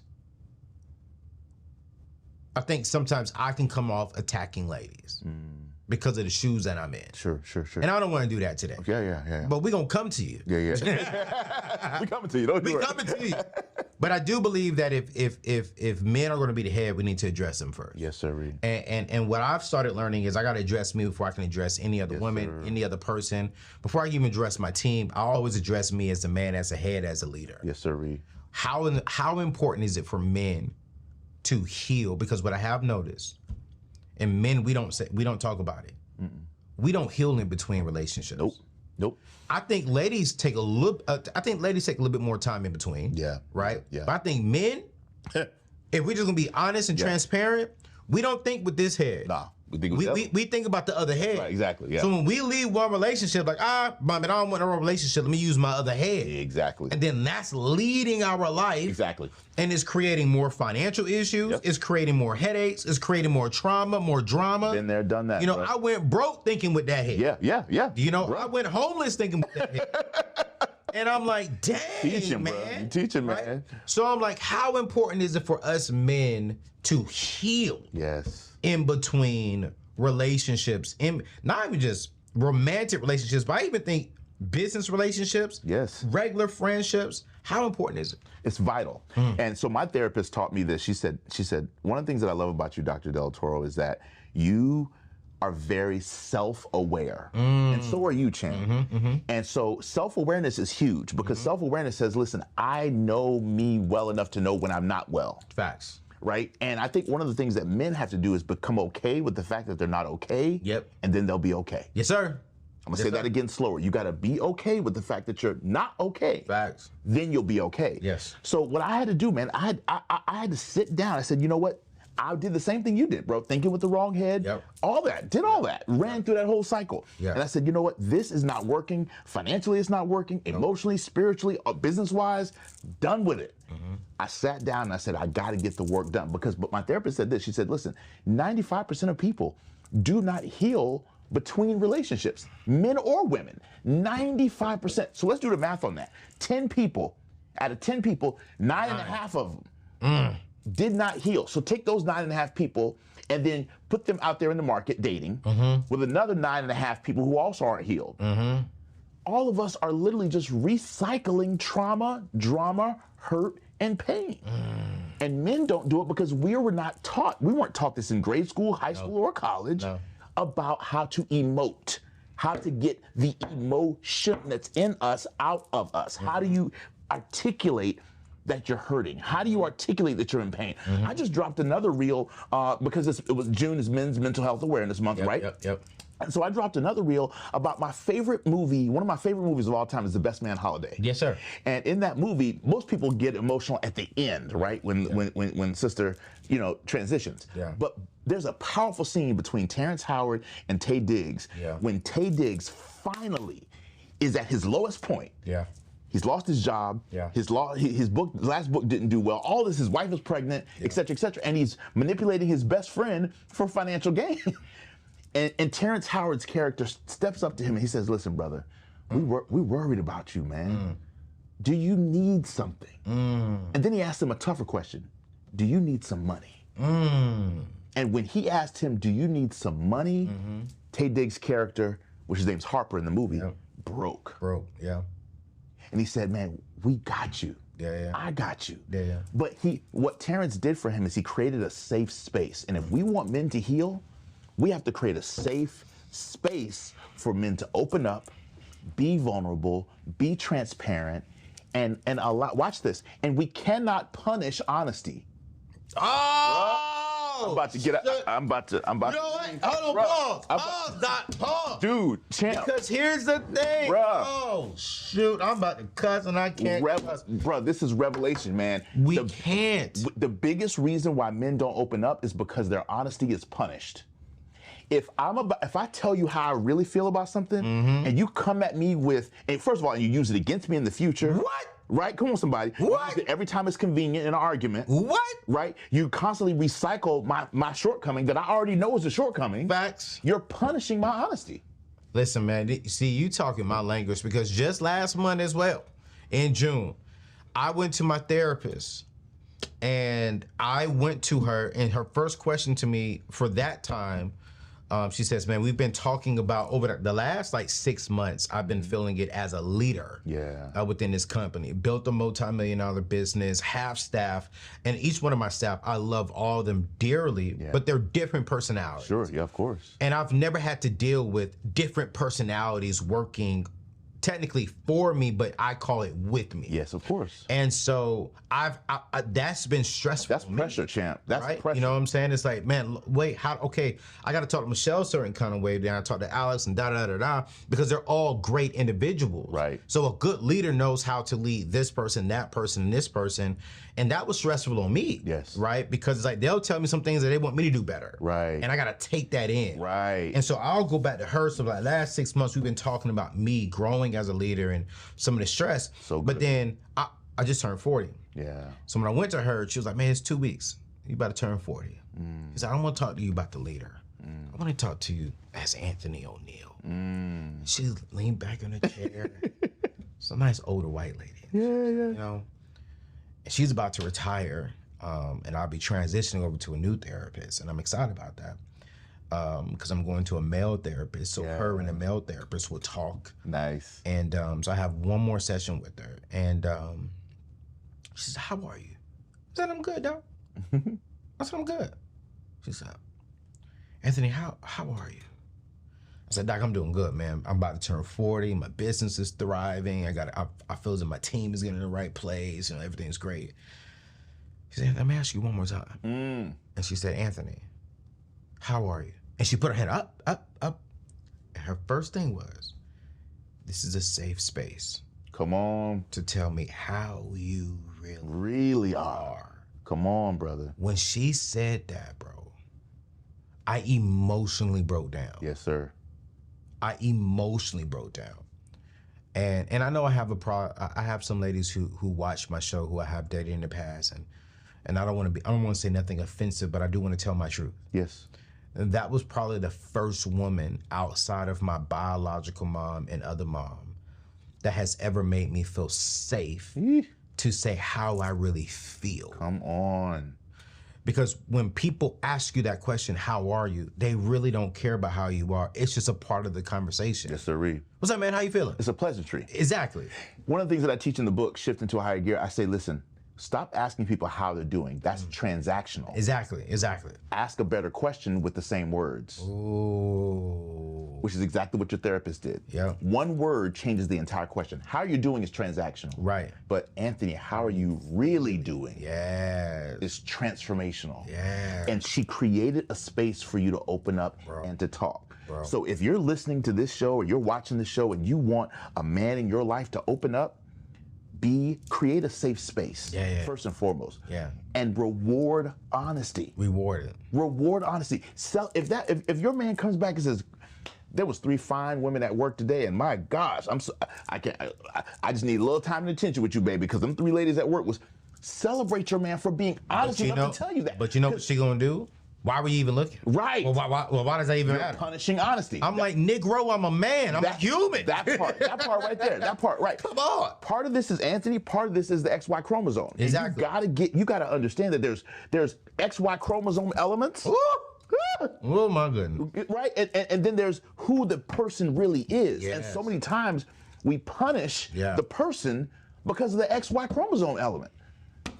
S2: I think sometimes I can come off attacking ladies because of the shoes that I'm in.
S3: Sure.
S2: And I don't want to do that today.
S3: Yeah.
S2: But we're going to come to you.
S3: Yeah. We coming to you. Don't do it.
S2: We coming to you. But I do believe that if men are going to be the head, we need to address them first.
S3: Yes, sir.
S2: And what I've started learning is I got to address me before I can address any other woman, any other person. Before I can even address my team, I always address me as a man, as a head, as a leader.
S3: Yes, sir.
S2: How important is it for men to heal? Because what I have noticed, and men, we don't talk about it. We don't heal in between relationships.
S3: Nope.
S2: I think ladies take a little. I think ladies take a little bit more time in between.
S3: Yeah.
S2: Right.
S3: Yeah.
S2: But I think men, if we're just gonna be honest and transparent, we don't think with this head.
S3: Nah. We
S2: think about the other head.
S3: Right, exactly. Yeah.
S2: So when we leave one relationship, like, man, I don't want a relationship. Let me use my other head.
S3: Exactly.
S2: And then that's leading our life.
S3: Exactly.
S2: And it's creating more financial issues.
S3: Yep.
S2: It's creating more headaches. It's creating more trauma, more drama.
S3: Been there, done that.
S2: You know,
S3: bro.
S2: I went broke thinking with that head.
S3: Yeah.
S2: You know,
S3: bro.
S2: I went homeless thinking with that head. And I'm like, dang,
S3: Teaching,
S2: man.
S3: bro. You teaching,
S2: right?
S3: man.
S2: So I'm like, how important is it for us men to heal
S3: Yes.
S2: in between relationships, in not even just romantic relationships, but I even think business relationships,
S3: Yes.
S2: regular friendships. How important is it?
S3: It's vital. And so my therapist taught me this. She said, one of the things that I love about you, Dr. Delatorro, is that you are very self-aware. And so are you, Chan. And so self-awareness is huge because self-awareness says, listen, I know me well enough to know when I'm not well.
S2: Facts.
S3: Right? And I think one of the things that men have to do is become okay with the fact that they're not okay.
S2: Yep.
S3: And then they'll be okay.
S2: Yes, sir.
S3: I'm gonna say that again slower. You gotta be okay with the fact that you're not okay.
S2: Facts.
S3: Then you'll be okay.
S2: Yes.
S3: So what I had to do, man, I had to sit down. I said, you know what? I did the same thing you did, bro. Thinking with the wrong head.
S2: Yep.
S3: All that. Did all that. Ran through that whole cycle.
S2: Yeah.
S3: And I said, you know what? This is not working. Financially, it's not working. Emotionally, spiritually, business-wise, done with it. I sat down and I said, I got to get the work done. But my therapist said this. She said, listen, 95% of people do not heal between relationships, men or women. 95%. So let's do the math on that. 10 people, out of 10 people, 9.5 of them did not heal. So take those 9.5 people and then put them out there in the market dating with another 9.5 people who also aren't healed. All of us are literally just recycling trauma, drama, hurt, and pain. And men don't do it because we were not taught. We weren't taught this in grade school, high school, or college about how to emote, how to get the emotion that's in us out of us. How do you articulate that you're hurting? How do you articulate that you're in pain? I just dropped another reel because it was June is Men's Mental Health Awareness Month, right?
S2: Yep.
S3: And so I dropped another reel about my favorite movie. One of my favorite movies of all time is The Best Man Holiday.
S2: Yes, sir.
S3: And in that movie, most people get emotional at the end, right? When sister, transitions.
S2: Yeah.
S3: But there's a powerful scene between Terrence Howard and Taye Diggs when Taye Diggs finally is at his lowest point.
S2: Yeah.
S3: He's lost his job.
S2: Yeah.
S3: His last book didn't do well. All this, his wife is pregnant, et cetera, and he's manipulating his best friend for financial gain. And Terrence Howard's character steps up to him and he says, "Listen, brother, we worried about you, man. Do you need something?" And then he asked him a tougher question: "Do you need some money?" And when he asked him, "Do you need some money?" Taye Diggs' character, which his name's Harper in the movie, broke.
S2: Yeah.
S3: And he said, "Man, we got you.
S2: Yeah.
S3: I got you."
S2: Yeah.
S3: But what Terrence did for him is he created a safe space. And if we want men to heal, we have to create a safe space for men to open up, be vulnerable, be transparent, and allow. Watch this. And we cannot punish honesty.
S2: Oh!
S3: I'm about to get. I'm about to.
S2: You know what? Hold on, pause.
S3: Dude, champ.
S2: Because here's the thing.
S3: Bruh.
S2: Oh, shoot. I'm about to cuss and I can't cuss.
S3: Bro, this is revelation, man.
S2: We can't.
S3: The biggest reason why men don't open up is because their honesty is punished. If I tell you how I really feel about something, and you come at me with, and first of all, and you use it against me in the future. What? Right? Come on, somebody.
S2: What?
S3: Every time it's convenient in an argument.
S2: What?
S3: Right? You constantly recycle my shortcoming that I already know is a shortcoming.
S2: Facts.
S3: You're punishing my honesty.
S2: Listen, man, see, you talking my language because just last month as well, in June, I went to my therapist and I went to her and her first question to me for that time She says, man, we've been talking about over the last like 6 months, I've been feeling it as a leader within this company. Built a multi-million-dollar business, half staff, and each one of my staff, I love all of them dearly, but they're different personalities.
S3: Sure, yeah, of course.
S2: And I've never had to deal with different personalities working technically for me, but I call it with me.
S3: Yes, of course.
S2: And so that's been stressful.
S3: That's pressure, champ. That's
S2: right?
S3: pressure.
S2: You know what I'm saying? It's like, man, wait, okay, I got to talk to Michelle a certain kind of way, then I talk to Alex and da because they're all great individuals.
S3: Right.
S2: So a good leader knows how to lead this person, that person, and this person. And that was stressful on me.
S3: Yes.
S2: Right? Because it's like they'll tell me some things that they want me to do better.
S3: Right.
S2: And I got to take that in.
S3: Right.
S2: And so I'll go back to her. So like last 6 months, we've been talking about me growing as a leader and some of the stress.
S3: So good.
S2: But then I just turned 40.
S3: Yeah.
S2: So when I went to her, she was like, man, it's 2 weeks. You about to turn 40. She said, I don't want to talk to you about the leader. I want to talk to you as Anthony ONeal. She leaned back in her chair. It's a nice older white lady.
S3: Yeah.
S2: You know? And she's about to retire, and I'll be transitioning over to a new therapist, and I'm excited about that because I'm going to a male therapist, so her and a male therapist will talk.
S3: Nice.
S2: And so I have one more session with her, and she said, how are you? I said, I'm good, dog. I said, I'm good. She said, Anthony, how are you? I said, Doc, I'm doing good, man. I'm about to turn 40. My business is thriving. I feel as if my team is getting in the right place. You know, everything's great. She said, let me ask you one more time. And she said, Anthony, how are you? And she put her hand up. And her first thing was, this is a safe space.
S3: Come on.
S2: To tell me how you
S3: really are. Come on, brother.
S2: When she said that, bro, I emotionally broke down.
S3: Yes, sir.
S2: I emotionally broke down. And I know I have some ladies who watch my show who I have dated in the past, and I don't want to say nothing offensive, but I do want to tell my truth.
S3: Yes.
S2: And that was probably the first woman outside of my biological mom and other mom that has ever made me feel safe to say how I really feel.
S3: Come on.
S2: Because when people ask you that question, how are you? They really don't care about how you are. It's just a part of the conversation.
S3: Yes, sir.
S2: What's up, man? How you feeling?
S3: It's a pleasantry.
S2: Exactly.
S3: One of the things that I teach in the book, Shift into a Higher Gear, I say, listen, stop asking people how they're doing. That's transactional.
S2: Exactly.
S3: Ask a better question with the same words.
S2: Ooh.
S3: Which is exactly what your therapist did.
S2: Yeah.
S3: One word changes the entire question. How are you doing is transactional.
S2: Right.
S3: But Anthony, how are you really doing?
S2: Yes.
S3: Is transformational.
S2: Yeah.
S3: And she created a space for you to open up and to talk.
S2: Bro.
S3: So if you're listening to this show or you're watching this show and you want a man in your life to open up, create a safe space. First and foremost.
S2: Yeah.
S3: And reward honesty.
S2: Reward it.
S3: Reward honesty. If your man comes back and says, there was 3 fine women at work today, and my gosh, I just need a little time and attention with you, baby, because them 3 ladies at work was, celebrate your man for being honest enough to tell you that.
S2: But you know what she gonna do? Why were you even looking?
S3: Right.
S2: Well, why does that even matter?
S3: Punishing honesty.
S2: I'm like, Negro, I'm a man. I'm a human.
S3: That part right there. That part, right.
S2: Come on.
S3: Part of this is Anthony, part of this is the XY chromosome.
S2: Exactly.
S3: You gotta understand that there's XY chromosome elements.
S2: Ooh. Oh my goodness.
S3: Right? And then there's who the person really is.
S2: Yes.
S3: And so many times we punish the person because of the XY chromosome element.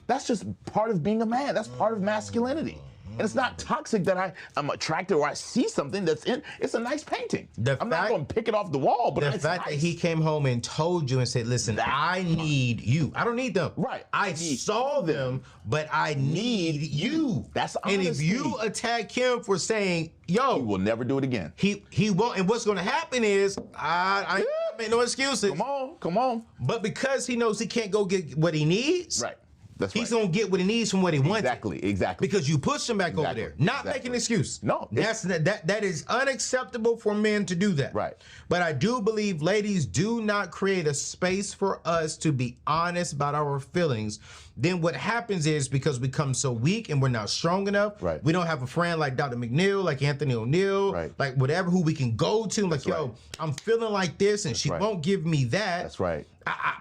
S3: That's just part of being a man. That's part of masculinity. And it's not toxic that I'm attracted or I see something it's a nice painting. I'm not going to pick it off the wall, but
S2: the fact that he came home and told you and said, listen, I need you. I don't need them.
S3: Right.
S2: I saw them, but I need you.
S3: That's honesty.
S2: And if you attack him for saying, yo.
S3: He will never do it again.
S2: He won't. And what's going to happen is, I make no excuses.
S3: Come on.
S2: But because he knows he can't go get what he needs.
S3: Right. That's
S2: He's going to get what he needs from what he wants.
S3: Exactly.
S2: Because you push him back over there. Not making an excuse.
S3: No.
S2: That is unacceptable for men to do that.
S3: Right.
S2: But I do believe ladies do not create a space for us to be honest about our feelings. Then what happens is because we become so weak and we're not strong enough, we don't have a friend like Dr. McNeal, like Anthony ONeal, like whatever who we can go to, like, yo, I'm feeling like this and she won't give me that.
S3: That's right.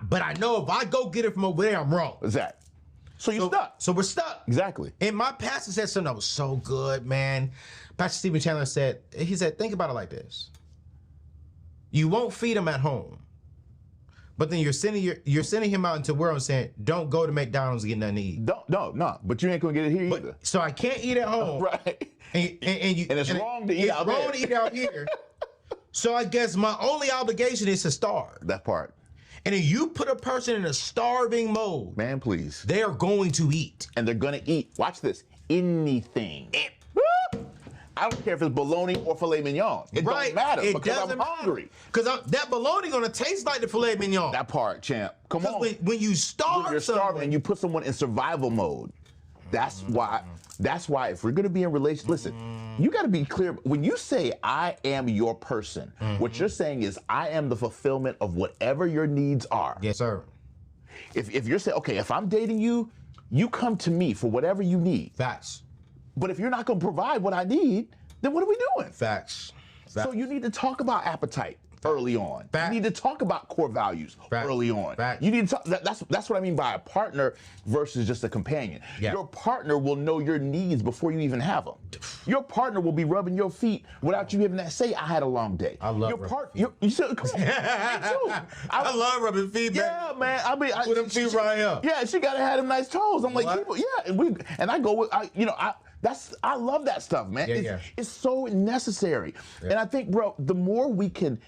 S2: But I know if I go get it from over there, I'm wrong.
S3: Exactly. So you're stuck.
S2: So we're stuck.
S3: Exactly.
S2: And my pastor said something that was so good, man. Pastor Stephen Chandler said, think about it like this. You won't feed him at home. But then you're sending him out into the world and saying, don't go to McDonald's and get nothing to eat.
S3: No. But you ain't gonna get it here either.
S2: So I can't eat at home.
S3: Right.
S2: And
S3: it's wrong to eat out there.
S2: It's wrong to eat out here. So I guess my only obligation is to starve.
S3: That part.
S2: And if you put a person in a starving mode,
S3: man, please,
S2: they are going to eat.
S3: And they're gonna eat. Watch this. Anything. I don't care if it's bologna or filet mignon. It don't matter because I'm hungry.
S2: Because that bologna gonna taste like the filet mignon.
S3: That part, champ. Come on.
S2: When you starve,
S3: when you're starving and you put someone in survival mode, that's why. That's why if we're gonna be in relation, listen, you got to be clear. When you say I am your person, what you're saying is I am the fulfillment of whatever your needs are.
S2: Yes, sir.
S3: If you're saying, okay, if I'm dating you, you come to me for whatever you need.
S2: Facts.
S3: But if you're not going to provide what I need, then what are we doing?
S2: Facts.
S3: So you need to talk about appetite early on.
S2: Facts.
S3: You need to talk about core values early on.
S2: Facts.
S3: You need to talk, that's what I mean by a partner versus just a companion.
S2: Yeah.
S3: Your partner will know your needs before you even have them. Your partner will be rubbing your feet without you even say, I had a long day.
S2: I love
S3: your partner. You said, come on. Me too.
S2: I love rubbing feet, man.
S3: Yeah, man. I mean,
S2: put them feet right up.
S3: Yeah, she gotta have them nice toes. I'm like, people, yeah, and I go with, I love that stuff, man. It's so necessary. Yeah. And I think, bro, the more we can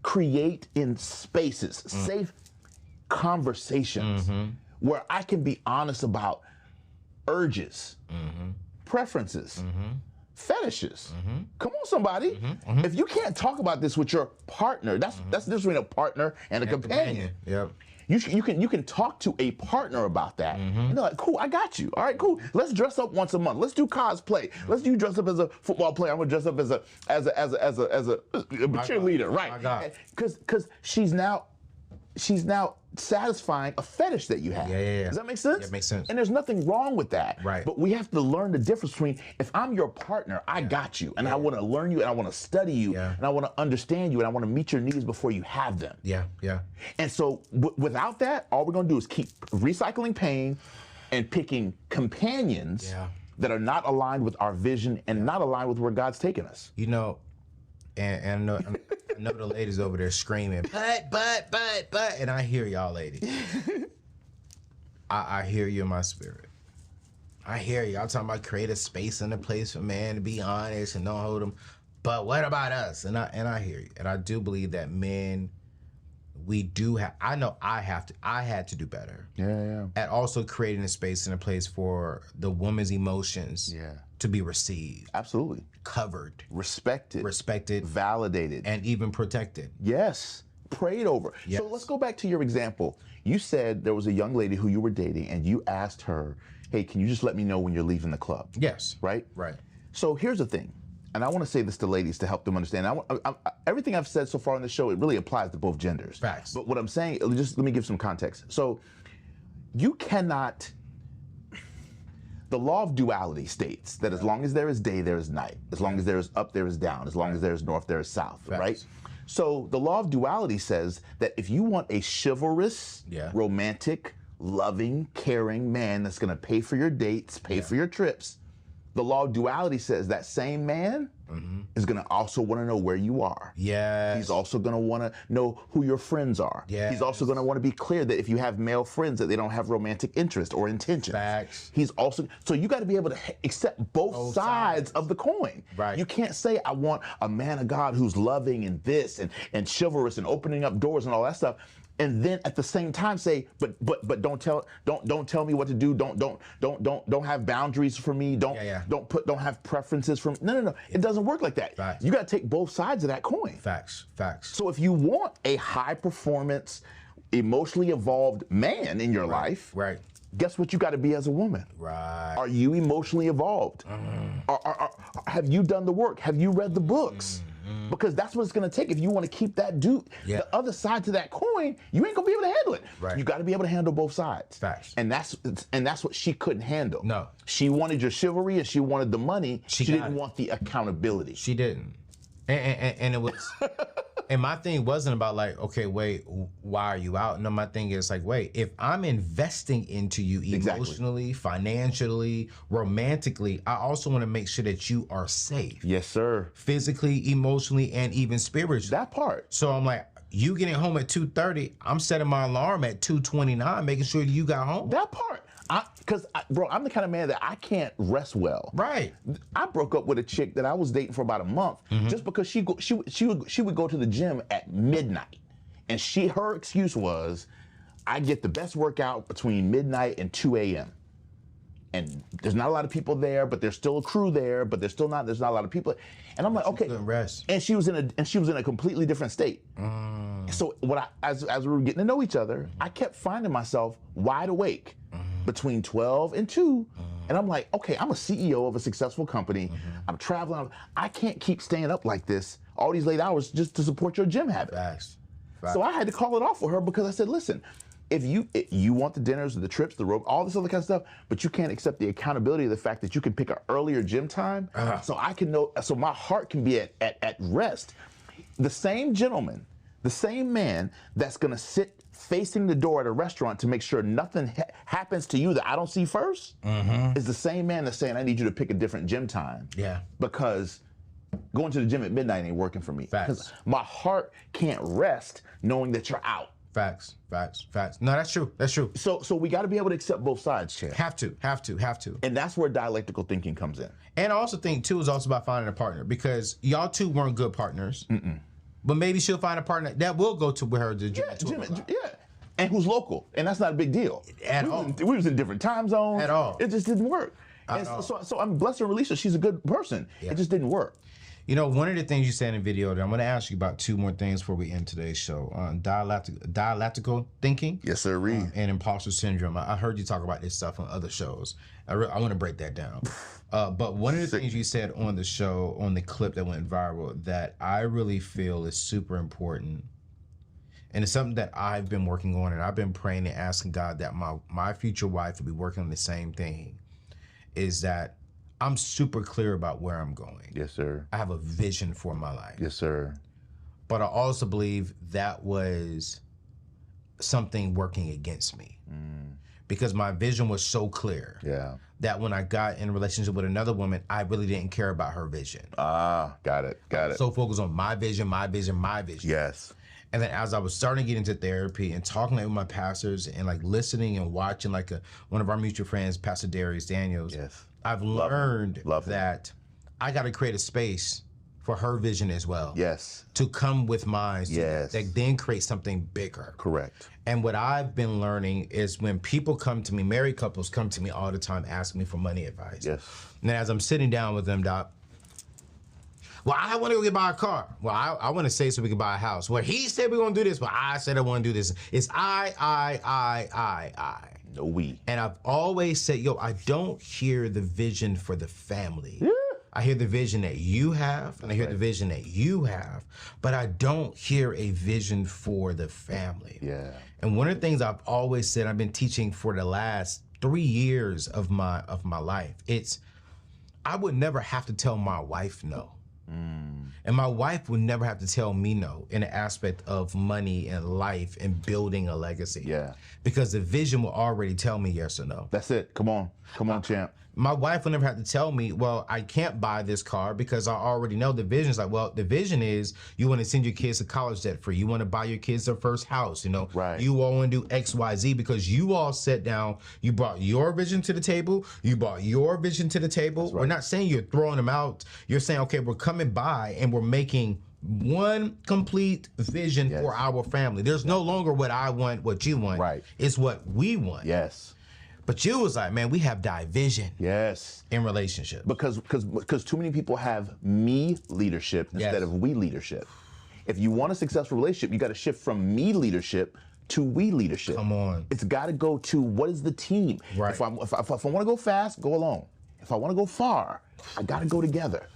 S3: create in spaces, safe conversations where I can be honest about urges, preferences, fetishes. Come on, somebody. If you can't talk about this with your partner, that's the difference between a partner and a companion.
S2: Yep.
S3: You can talk to a partner about that. And they're like, cool, I got you. All right, cool. Let's dress up once a month. Let's do cosplay. Let's do dress up as a football player. I'm gonna dress up as a cheerleader, right? Because she's now satisfying a fetish that you have.
S2: Yeah.
S3: Does that make sense?
S2: Yeah, it makes sense.
S3: And there's nothing wrong with that.
S2: Right.
S3: But we have to learn the difference between if I'm your partner, I got you, and I want to learn you, and I want to study you, and I want to understand you, and I want to meet your needs before you have them.
S2: Yeah.
S3: And so without that, all we're gonna do is keep recycling pain and picking companions that are not aligned with our vision and not aligned with where God's taking us.
S2: You know, and I know the ladies over there screaming, but, and I hear y'all ladies. I hear you in my spirit. I hear y'all talking about create a space and a place for man to be honest and don't hold them. But what about us? And I hear you. And I do believe that men, we do have, I know I had to do better.
S3: Yeah.
S2: At also creating a space and a place for the woman's emotions to be received.
S3: Absolutely.
S2: Covered.
S3: Respected. Validated.
S2: And even protected.
S3: Yes. Prayed over.
S2: Yes.
S3: So let's go back to your example. You said there was a young lady who you were dating and you asked her, hey, can you just let me know when you're leaving the club?
S2: Yes.
S3: Right?
S2: Right.
S3: So here's the thing. And I want to say this to ladies to help them understand. Everything I've said so far on the show, it really applies to both genders.
S2: Facts.
S3: But what I'm saying, just let me give some context. So you cannot, the law of duality states that as long as there is day, there is night. As long as there is up, there is down. As long as there is north, there is south, right? So the law of duality says that if you want a chivalrous, romantic, loving, caring man that's going to pay for your dates, pay for your trips, the law of duality says that same man is going to also want to know where you are.
S2: Yes.
S3: He's also going to want to know who your friends are.
S2: Yes.
S3: He's also going to want to be clear that if you have male friends that they don't have romantic interest or intentions.
S2: Facts.
S3: He's also, so you got to be able to accept both sides of the coin.
S2: Right.
S3: You can't say I want a man of God who's loving and this and chivalrous and opening up doors and all that stuff, and then at the same time say, but don't tell me what to do. Don't have boundaries for me. Don't have preferences for me. No. It doesn't work like that.
S2: Facts.
S3: You got to take both sides of that coin.
S2: Facts.
S3: So if you want a high performance, emotionally evolved man in your life,
S2: right?
S3: Guess what you got to be as a woman?
S2: Right.
S3: Are you emotionally evolved? Have you done the work? Have you read the books? Because that's what it's going to take if you want to keep that dude. The other side to that coin, you ain't going to be able to handle it.
S2: Right.
S3: You got to be able to handle both sides.
S2: Facts.
S3: And that's what she couldn't handle.
S2: No.
S3: She wanted your chivalry and she wanted the money. She didn't want the accountability.
S2: She didn't. And it was And my thing wasn't about like, okay, wait, why are you out? No, my thing is like, wait, if I'm investing into you emotionally, financially, romantically, I also want to make sure that you are safe.
S3: Yes, sir.
S2: Physically, emotionally, and even spiritually.
S3: That part.
S2: So I'm like, you getting home at 2:30, I'm setting my alarm at 2:29, making sure you got home.
S3: That part. Because, bro, I'm the kind of man that I can't rest well.
S2: Right.
S3: I broke up with a chick that I was dating for about a month just because she would go to the gym at midnight. And her excuse was, I get the best workout between midnight and 2 a.m. And there's not a lot of people there, but there's still a crew there, but there's not a lot of people. And I'm like, okay.
S2: Couldn't rest.
S3: And she was in a completely different state. So as we were getting to know each other, I kept finding myself wide awake between 12 and 2. And I'm like, okay, I'm a CEO of a successful company. I'm traveling. I can't keep staying up like this, all these late hours just to support your gym habit.
S2: Facts.
S3: So I had to call it off with her because I said, listen, if you want the dinners, the trips, the rope, all this other kind of stuff, but you can't accept the accountability of the fact that you can pick an earlier gym time, so I can know, so my heart can be at rest. The same gentleman, the same man that's gonna sit facing the door at a restaurant to make sure nothing happens to you that I don't see first, is the same man that's saying, I need you to pick a different gym time.
S2: Yeah.
S3: Because going to the gym at midnight ain't working for me.
S2: Facts.
S3: Because my heart can't rest knowing that you're out.
S2: Facts. No, that's true. That's true.
S3: So we got to be able to accept both sides, Chad.
S2: Have to.
S3: And that's where dialectical thinking comes in.
S2: And I also think, too, is also about finding a partner because y'all two weren't good partners. But maybe she'll find a partner that will go to with her to gym.
S3: Yeah. And who's local. And that's not a big deal. We was in different time zones.
S2: At all.
S3: It just didn't work. So I'm blessed and released her. She's a good person. Yeah. It just didn't work.
S2: You know, one of the things you said in the video, that I'm going to ask you about two more things before we end today's show. Dialectical thinking.
S3: Yes, sir.
S2: And imposter syndrome. I heard you talk about this stuff on other shows. I want to break that down. But one of the things you said on the show, on the clip that went viral, that I really feel is super important, and it's something that I've been working on, and I've been praying and asking God that my future wife will be working on the same thing, is that I'm super clear about where I'm going.
S3: Yes, sir.
S2: I have a vision for my life.
S3: Yes, sir.
S2: But I also believe that was something working against me because my vision was so clear that when I got in a relationship with another woman, I really didn't care about her vision.
S3: Got it.
S2: So focused on my vision.
S3: Yes.
S2: And then as I was starting to get into therapy and talking with my pastors and like listening and watching like one of our mutual friends, Pastor Darius Daniels, I've learned that I got to create a space for her vision as well.
S3: Yes.
S2: To come with mine.
S3: Yes.
S2: That then create something bigger.
S3: Correct.
S2: And what I've been learning is when people come to me, married couples come to me all the time asking me for money advice.
S3: Yes.
S2: And as I'm sitting down with them, Doc, well, I want to go buy a car. Well, I want to say so we can buy a house. Well, he said we're going to do this, but I said I want to do this. It's I.
S3: No, we.
S2: And I've always said, I don't hear the vision for the family.
S3: Yeah.
S2: I hear the vision that you have, and I hear the vision that you have, but I don't hear a vision for the family.
S3: Yeah.
S2: And one of the things I've always said, I've been teaching for the last 3 years of my life, it's I would never have to tell my wife no. And my wife would never have to tell me no in the aspect of money and life and building a legacy.
S3: Yeah.
S2: Because the vision will already tell me yes or no.
S3: That's it. Come on, champ.
S2: My wife will never have to tell me, well, I can't buy this car because I already know the vision is like, well, the vision is you want to send your kids to college debt free. You want to buy your kids their first house,
S3: Right.
S2: You all want to do X, Y, Z because you all sat down, you brought your vision to the table, you brought your vision to the table. Right. We're not saying you're throwing them out. You're saying, okay, we're coming by and we're making one complete vision for our family. There's no longer what I want, what you want.
S3: Right.
S2: It's what we want.
S3: Yes.
S2: But you was like, man, we have division.
S3: Yes.
S2: In relationships.
S3: Because too many people have me leadership instead of we leadership. If you want a successful relationship, you got to shift from me leadership to we leadership.
S2: Come on.
S3: It's got to go to what is the team.
S2: Right.
S3: If I want to go fast, go alone. If I want to go far, I got to go together.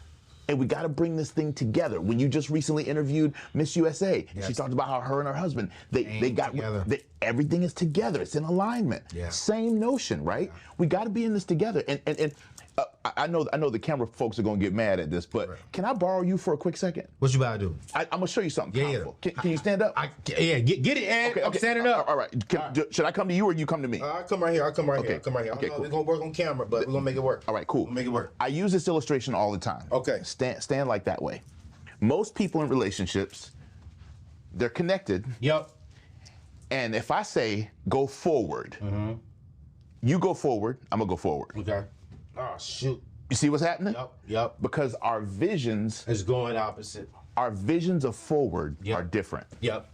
S3: And we got to bring this thing together. When you just recently interviewed Miss USA, she talked about how her and her husband, they got together. Everything is together. It's in alignment.
S2: Yeah.
S3: Same notion, right? Yeah. We got to be in this together. And
S1: I know the camera folks are gonna get mad at this, but can I borrow you for a quick second?
S2: What you about to do?
S1: I'm gonna show you something powerful. Can you stand up?
S2: Get it, Ed.
S1: Okay,
S2: I'm standing up.
S1: All right. Should I come to you or you come to me?
S2: I come right here. I come right here.
S1: Okay, cool.
S2: We're gonna work on camera, but we're gonna make it work.
S1: All right, cool.
S2: We'll make it work.
S1: I use this illustration all the time.
S2: Okay.
S1: Stand like that way. Most people in relationships, they're connected.
S2: Yep.
S1: And if I say go forward, you go forward, I'm gonna go forward.
S2: Okay. Oh shoot.
S1: You see what's happening?
S2: Yep.
S1: Because our visions
S2: It's going opposite.
S1: our visions of forward are different.
S2: Yep.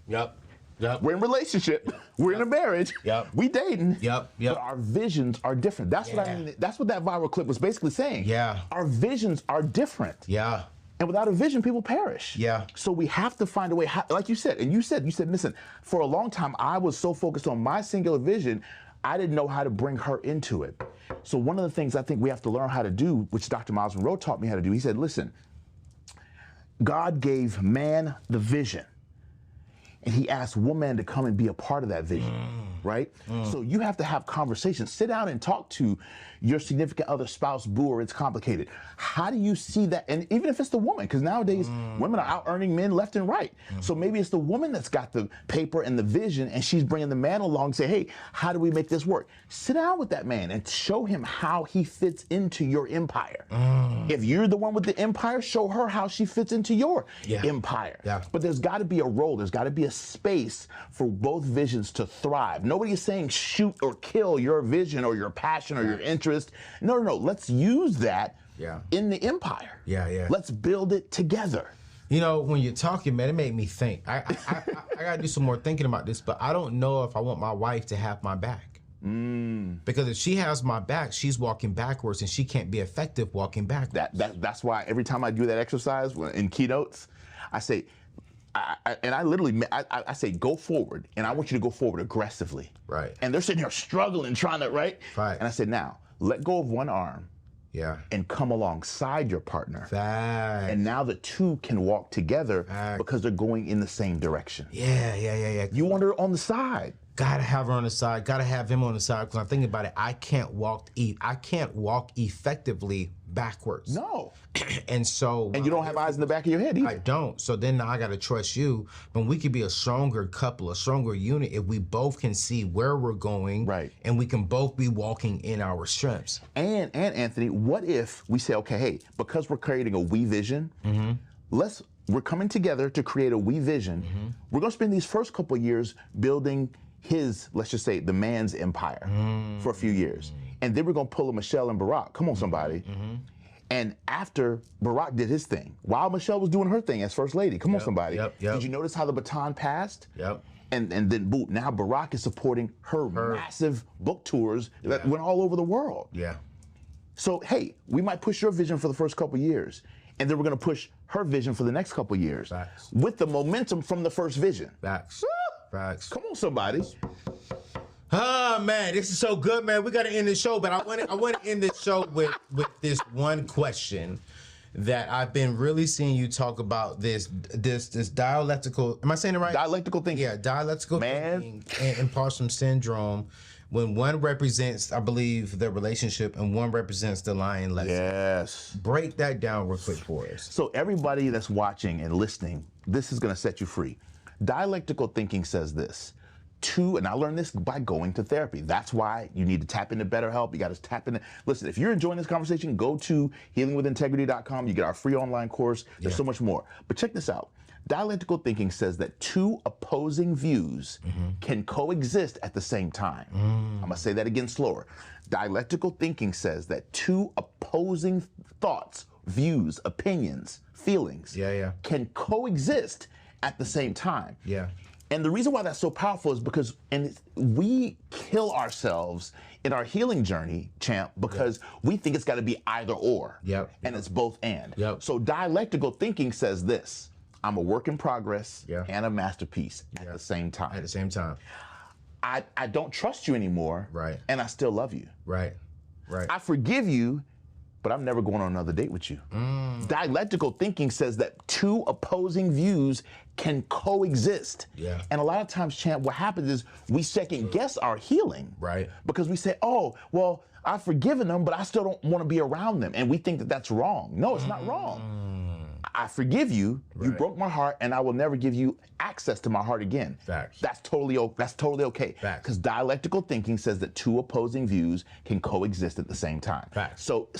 S1: We're in a relationship. We're in a marriage.
S2: Yep.
S1: We dating.
S2: Yep.
S1: But our visions are different. That's what I mean. That's what that viral clip was basically saying.
S2: Yeah.
S1: Our visions are different.
S2: Yeah.
S1: And without a vision, people perish.
S2: Yeah.
S1: So we have to find a way, like you said, and you said, listen, for a long time, I was so focused on my singular vision, I didn't know how to bring her into it. So one of the things I think we have to learn how to do, which Dr. Miles Monroe taught me how to do, he said, listen, God gave man the vision. And he asked woman to come and be a part of that vision, right? So you have to have conversations. Sit down and talk to your significant other, spouse, boo, or it's complicated. How do you see that? And even if it's the woman, because nowadays women are out earning men left and right. So maybe it's the woman that's got the paper and the vision and she's bringing the man along and say, hey, how do we make this work? Sit down with that man and show him how he fits into your empire. If you're the one with the empire, show her how she fits into your empire.
S2: Yeah.
S1: But there's got to be a role. There's got to be a space for both visions to thrive. Nobody is saying shoot or kill your vision or your passion or your interest. No. Let's use that in the empire. Let's build it together.
S2: You know, when you're talking, man, it made me think. I got to do some more thinking about this, but I don't know if I want my wife to have my back. Because if she has my back, she's walking backwards and she can't be effective walking backwards.
S1: That's why every time I do that exercise in keynotes, I say, I say, go forward, and I want you to go forward aggressively.
S2: Right.
S1: And they're sitting here struggling, trying to, right? And I said, now, let go of one arm. And come alongside your partner. And now the two can walk together because they're going in the same direction. You want her on the side.
S2: Gotta have her on the side. Gotta have him on the side. Because I'm thinking about it, I can't walk effectively backwards.
S1: No.
S2: And
S1: you don't have eyes in the back of your head either.
S2: I don't. So then now I gotta trust you. But we could be a stronger couple, a stronger unit if we both can see where we're going.
S1: Right.
S2: And we can both be walking in our strengths.
S1: And Anthony, what if we say, okay, hey, because we're creating a we vision, we're coming together to create a we vision. We're gonna spend these first couple of years building his, let's just say, the man's empire for a few years. And then we're gonna pull a Michelle and Barack. Come on, somebody. And after Barack did his thing, while Michelle was doing her thing as first lady, come on, somebody. Did you notice how the baton passed? And then boom, now Barack is supporting her massive book tours that went all over the world. So, hey, we might push your vision for the first couple of years, and then we're gonna push her vision for the next couple of years with the momentum from the first vision.
S2: Facts.
S1: Come on, somebody.
S2: Oh man, this is so good, man. We gotta end the show, but I want to end the show with this one question that I've been really seeing you talk about. This dialectical. Am I saying it right?
S1: Dialectical thinking.
S2: Yeah, dialectical thinking and imposter syndrome. When one represents, I believe, the relationship and one represents the lying lesson.
S1: Yes.
S2: Break that down real quick for us.
S1: So everybody that's watching and listening, this is gonna set you free. Dialectical thinking says this. And I learned this by going to therapy. That's why you need to tap into BetterHelp. You got to tap into. Listen, if you're enjoying this conversation, go to healingwithintegrity.com. You get our free online course. There's so much more. But check this out. Dialectical thinking says that two opposing views can coexist at the same time. I'm going to say that again slower. Dialectical thinking says that two opposing thoughts, views, opinions, feelings can coexist at the same time. And the reason why that's so powerful is because we kill ourselves in our healing journey, champ, because we think it's got to be either or. And it's both and. So dialectical thinking says this: I'm a work in progress and a masterpiece at the same time.
S2: At the same time.
S1: I don't trust you anymore. And I still love you. I forgive you, but I'm never going on another date with you. Dialectical thinking says that two opposing views can coexist. And a lot of times, champ, what happens is we second guess our healing. Because we say, oh, well, I've forgiven them, but I still don't want to be around them. And we think that that's wrong. No, it's not wrong. I forgive you. You broke my heart, and I will never give you access to my heart again.
S2: Facts.
S1: That's totally okay.
S2: Facts.
S1: Because dialectical thinking says that two opposing views can coexist at the same time.
S2: Facts.
S1: So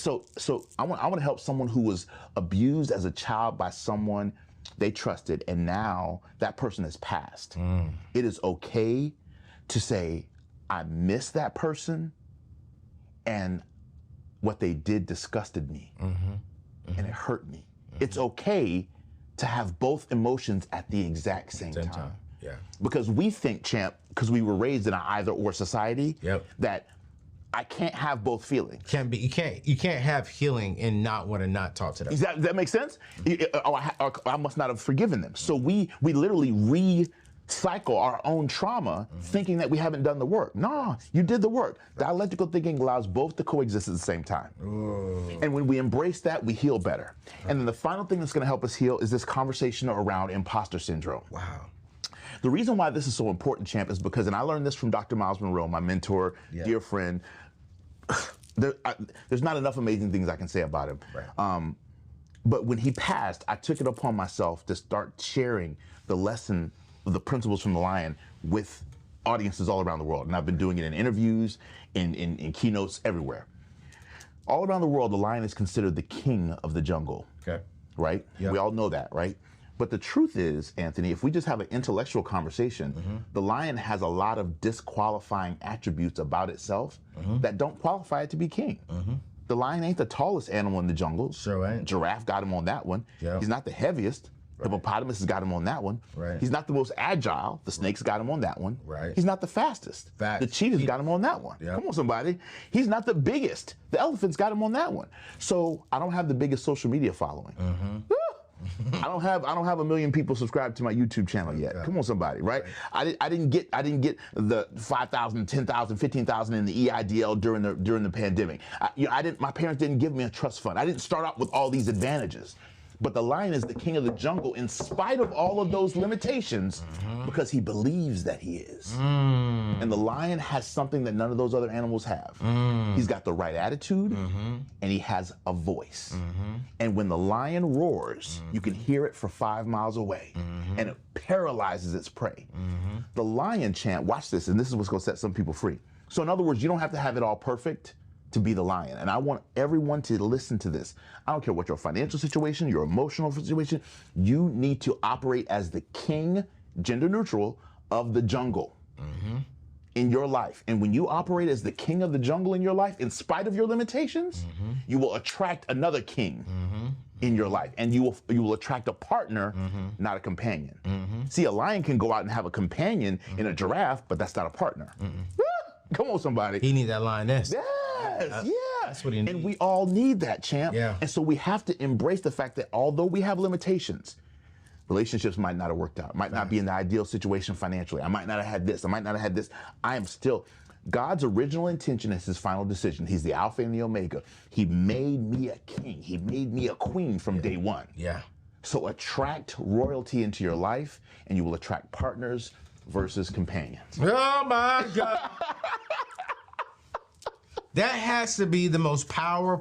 S1: I want to help someone who was abused as a child by someone they trusted, and now that person has passed. It is okay to say, I miss that person, and what they did disgusted me, and it hurt me. It's okay to have both emotions at the exact same time.
S2: Yeah.
S1: Because we think, champ, because we were raised in an either-or society, that I can't have both feelings.
S2: You can't have healing and not want to not talk to them.
S1: Does that make sense? I must not have forgiven them. So we literally recycle our own trauma thinking that we haven't done the work. No, you did the work. Dialectical thinking allows both to coexist at the same time. And when we embrace that, we heal better. And then the final thing that's going to help us heal is this conversation around imposter syndrome.
S2: Wow.
S1: The reason why this is so important, champ, is because, and I learned this from Dr. Miles Monroe, my mentor, dear friend. There's not enough amazing things I can say about him.
S2: Right.
S1: But when he passed, I took it upon myself to start sharing the lesson, the principles from the lion with audiences all around the world. And I've been doing it in interviews, in keynotes, everywhere. All around the world, the lion is considered the king of the jungle.
S2: Okay.
S1: Right?
S2: Yep.
S1: We all know that, right? But the truth is, Anthony, if we just have an intellectual conversation, the lion has a lot of disqualifying attributes about itself that don't qualify it to be king. The lion ain't the tallest animal in the jungle.
S2: Sure ain't.
S1: Giraffe got him on that one.
S2: Yeah.
S1: He's not the heaviest. Hippopotamus has got him on that one.
S2: Right.
S1: He's not the most agile. The snakes got him on that one.
S2: Right.
S1: He's not the fastest.
S2: Facts.
S1: The cheetahs got him on that one.
S2: Yep.
S1: Come on, somebody. He's not the biggest. The elephants got him on that one. So I don't have the biggest social media following. I don't have 1 million people subscribed to my YouTube channel yet. Come on, somebody, right? I didn't get the 5,000, 10,000, 15,000 in the EIDL during the pandemic. My parents didn't give me a trust fund. I didn't start out with all these advantages. But the lion is the king of the jungle in spite of all of those limitations because he believes that he is. And the lion has something that none of those other animals have. He's got the right attitude and he has a voice. And when the lion roars, you can hear it for 5 miles away and it paralyzes its prey. The lion, champ, watch this, and this is what's going to set some people free. So in other words, you don't have to have it all perfect to be the lion. And I want everyone to listen to this. I don't care what your financial situation, your emotional situation, you need to operate as the king, gender neutral, of the jungle in your life. And when you operate as the king of the jungle in your life, in spite of your limitations, you will attract another king in your life. And you will attract a partner, not a companion. See, a lion can go out and have a companion in a giraffe, but that's not a partner. Come on, somebody.
S2: He need that lioness.
S1: Yes, yeah.
S2: That's what he needs.
S1: And we all need that, champ.
S2: Yeah.
S1: And so we have to embrace the fact that although we have limitations, relationships might not have worked out, might not be in the ideal situation financially. I might not have had this. I might not have had this. I am still, God's original intention is his final decision. He's the Alpha and the Omega. He made me a king. He made me a queen from day one.
S2: Yeah.
S1: So attract royalty into your life and you will attract partners versus companions.
S2: Oh my God. That has to be the most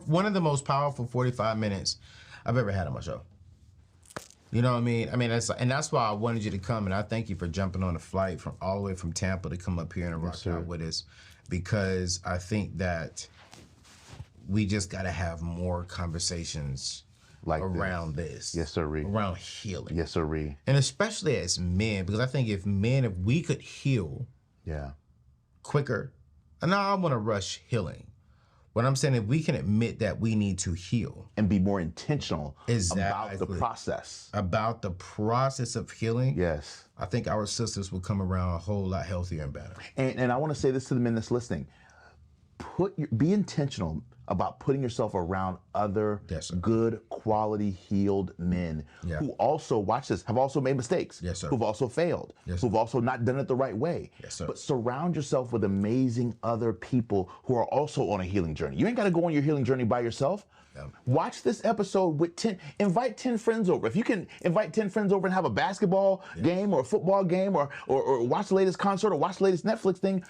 S2: one of the most powerful 45 minutes I've ever had on my show. You know what I mean? That's why I wanted you to come, and I thank you for jumping on a flight from all the way from Tampa to come up here and rock out with us, because I think that we just got to have more conversations like around this.
S1: Yes, sir.
S2: Around healing.
S1: Yes, sir.
S2: And especially as men, because I think if we could heal quicker, and now I want to rush healing. What I'm saying, if we can admit that we need to heal.
S1: And be more intentional about the process.
S2: About the process of healing.
S1: Yes.
S2: I think our sisters will come around a whole lot healthier and better.
S1: And I want to say this to the men that's listening. Be intentional about putting yourself around other good, quality, healed men who also, watch this, have also made mistakes, who've also failed, who've also not done it the right way. But surround yourself with amazing other people who are also on a healing journey. You ain't got to go on your healing journey by yourself. Watch this episode with 10, invite 10 friends over. If you can invite 10 friends over and have a basketball game or a football game or watch the latest concert or watch the latest Netflix thing,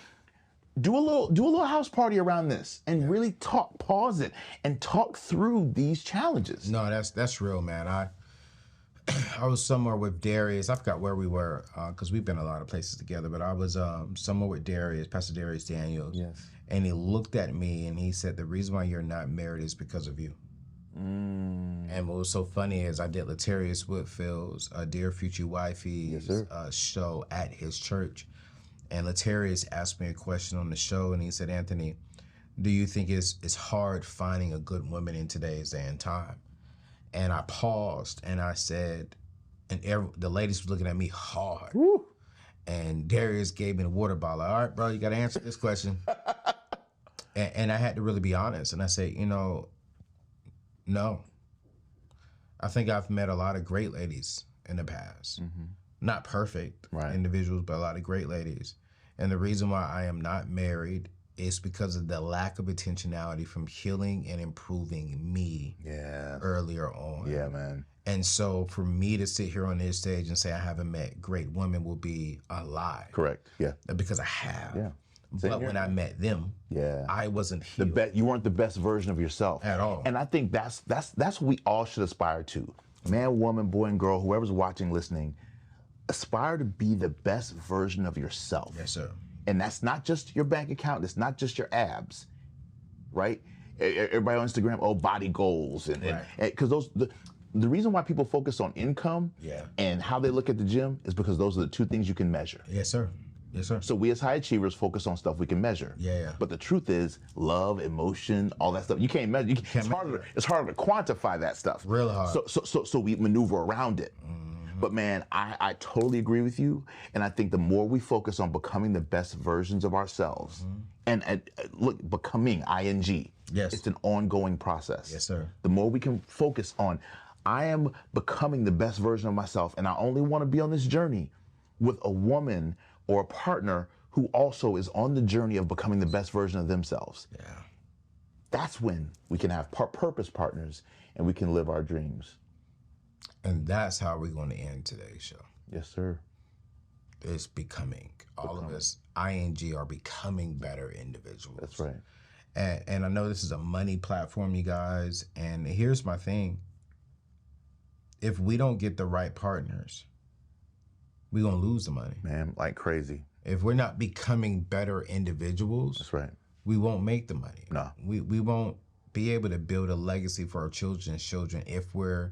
S1: do a little house party around this and really pause it and talk through these challenges.
S2: No, that's real, man. I was somewhere with Darius. I forgot where we were because we've been a lot of places together. But I was somewhere with Darius, Pastor Darius Daniels.
S1: Yes.
S2: And he looked at me and he said, "The reason why you're not married is because of you." And what was so funny is I did Latarius Woodfield's Dear Future Wifey's show at his church. And Latarius asked me a question on the show, and he said, "Anthony, do you think it's hard finding a good woman in today's day and time?" And I paused, and I said, and the ladies were looking at me hard.
S1: Woo.
S2: And Darius gave me the water bottle. "All right, bro, you got to answer this question." and I had to really be honest. And I said, no. I think I've met a lot of great ladies in the past. Not perfect individuals, but a lot of great ladies. And the reason why I am not married is because of the lack of intentionality from healing and improving me earlier on.
S1: Yeah, man.
S2: And so for me to sit here on this stage and say I haven't met great women will be a lie.
S1: Correct. Yeah.
S2: Because I have.
S1: Yeah.
S2: But when I met them, I wasn't healed.
S1: You weren't the best version of yourself.
S2: At all.
S1: And I think that's what we all should aspire to. Man, woman, boy, and girl, whoever's watching, listening, aspire to be the best version of yourself.
S2: Yes, sir.
S1: And that's not just your bank account. It's not just your abs, right? Everybody on Instagram, body goals. And because the reason why people focus on income and how they look at the gym is because those are the two things you can measure.
S2: Yes, sir. Yes, sir.
S1: So we as high achievers focus on stuff we can measure.
S2: Yeah.
S1: But the truth is, love, emotion, all that stuff, you can't measure. It's harder to quantify that stuff.
S2: Real hard.
S1: So we maneuver around it. But man, I totally agree with you. And I think the more we focus on becoming the best versions of ourselves, and look, becoming, ing.
S2: Yes.
S1: It's an ongoing process.
S2: Yes, sir.
S1: The more we can focus on, I am becoming the best version of myself, and I only want to be on this journey with a woman or a partner who also is on the journey of becoming the best version of themselves.
S2: Yeah.
S1: That's when we can have purpose partners and we can live our dreams.
S2: And that's how we're going to end today's show.
S1: Yes, sir.
S2: It's becoming. All of us, ing, are becoming better individuals.
S1: That's right.
S2: And I know this is a money platform, you guys. And here's my thing. If we don't get the right partners, we're going to lose the money.
S1: Man, like crazy.
S2: If we're not becoming better individuals,
S1: that's right,
S2: we won't make the money.
S1: No.
S2: We won't be able to build a legacy for our children's children if we're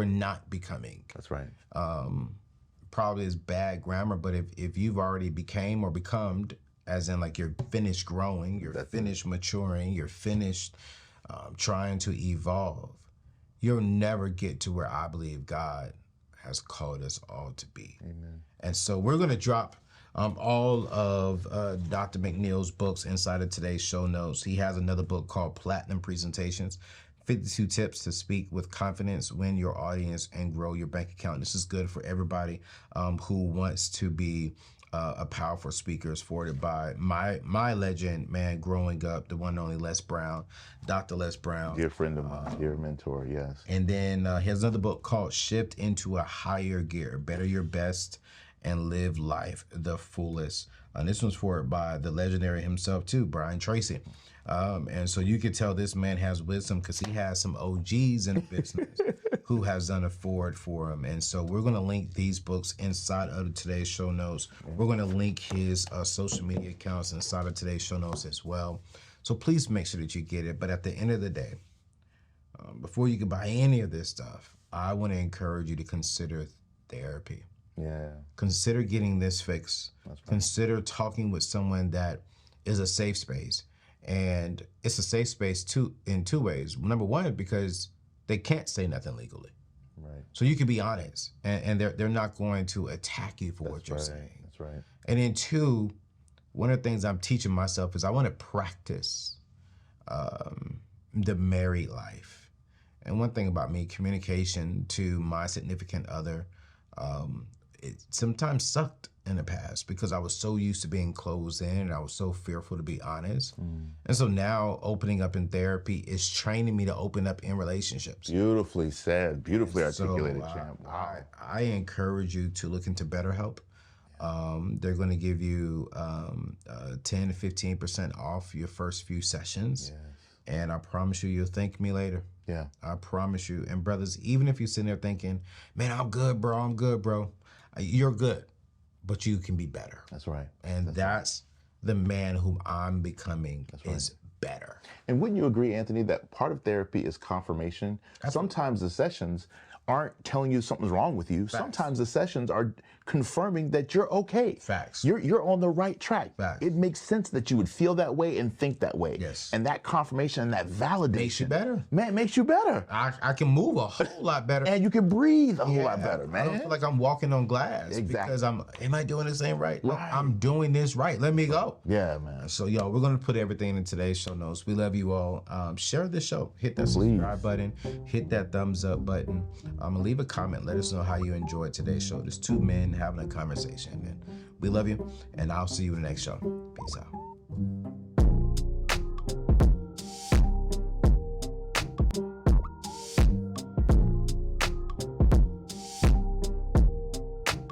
S2: not becoming.
S1: That's right.
S2: Probably is bad grammar, but if you've already became or become, as in like you're finished growing, you're finished maturing, you're finished trying to evolve, you'll never get to where I believe God has called us all to be.
S1: Amen.
S2: And so we're going to drop all of Dr. McNeal's books inside of today's show notes. He has another book called Platinum Presentations, 52 Tips to Speak with Confidence, Win Your Audience, and Grow Your Bank Account. This is good for everybody who wants to be a powerful speaker. Is forwarded by my legend, man, growing up, the one and only Les Brown, Dr. Les Brown.
S1: Dear friend of mine, dear mentor, yes.
S2: And then he has another book called Shift into a Higher Gear, Better Your Best and Live Life the Fullest. And this one's forwarded by the legendary himself too, Brian Tracy. And so you can tell this man has wisdom because he has some OGs in the business who has done a forward for him. And so we're going to link these books inside of today's show notes. We're going to link his social media accounts inside of today's show notes as well. So please make sure that you get it. But at the end of the day, before you can buy any of this stuff, I want to encourage you to consider therapy.
S1: Yeah.
S2: Consider getting this fixed.
S1: That's right.
S2: Consider talking with someone that is a safe space. And it's a safe space in two ways. Number one, because they can't say nothing legally.
S1: Right.
S2: So you can be honest, and they're not going to attack you for what you're saying.
S1: That's right.
S2: And then two, one of the things I'm teaching myself is I want to practice the married life. And one thing about me, communication to my significant other, it sometimes sucked in the past because I was so used to being closed in and I was so fearful to be honest. And so now opening up in therapy is training me to open up in relationships.
S1: Beautifully said, beautifully articulated,
S2: so,
S1: champ. Wow.
S2: I encourage you to look into BetterHelp. They're going to give you 10 to 15% off your first few sessions.
S3: Yes.
S2: And I promise you, you'll thank me later.
S3: Yeah.
S2: I promise you. And brothers, even if you're sitting there thinking, man, I'm good, bro. You're good, but you can be better.
S3: That's right.
S2: And that's the man whom I'm becoming is better.
S1: And wouldn't you agree, Anthony, that part of therapy is confirmation? Sometimes the sessions aren't telling you something's wrong with you.
S2: Facts.
S1: Sometimes the sessions are confirming that you're okay.
S2: Facts.
S1: You're on the right track.
S2: Facts.
S1: It makes sense that you would feel that way and think that way.
S2: Yes.
S1: And that confirmation and that validation
S2: Makes you better.
S1: Man, it makes you better.
S2: I can move a whole lot better.
S1: And you can breathe a whole lot better, man.
S2: I don't feel like I'm walking on glass.
S1: Exactly.
S2: Because am I doing this thing right? No,
S1: Right.
S2: I'm doing this right. Let me go.
S1: Yeah, man.
S2: So, y'all, we're going to put everything in today's show notes. We love you all. Share this show. Hit that subscribe button. Hit that thumbs up button. Leave a comment. Let us know how you enjoyed today's show. There's two men having a conversation. And we love you. And I'll see you in the next show. Peace out.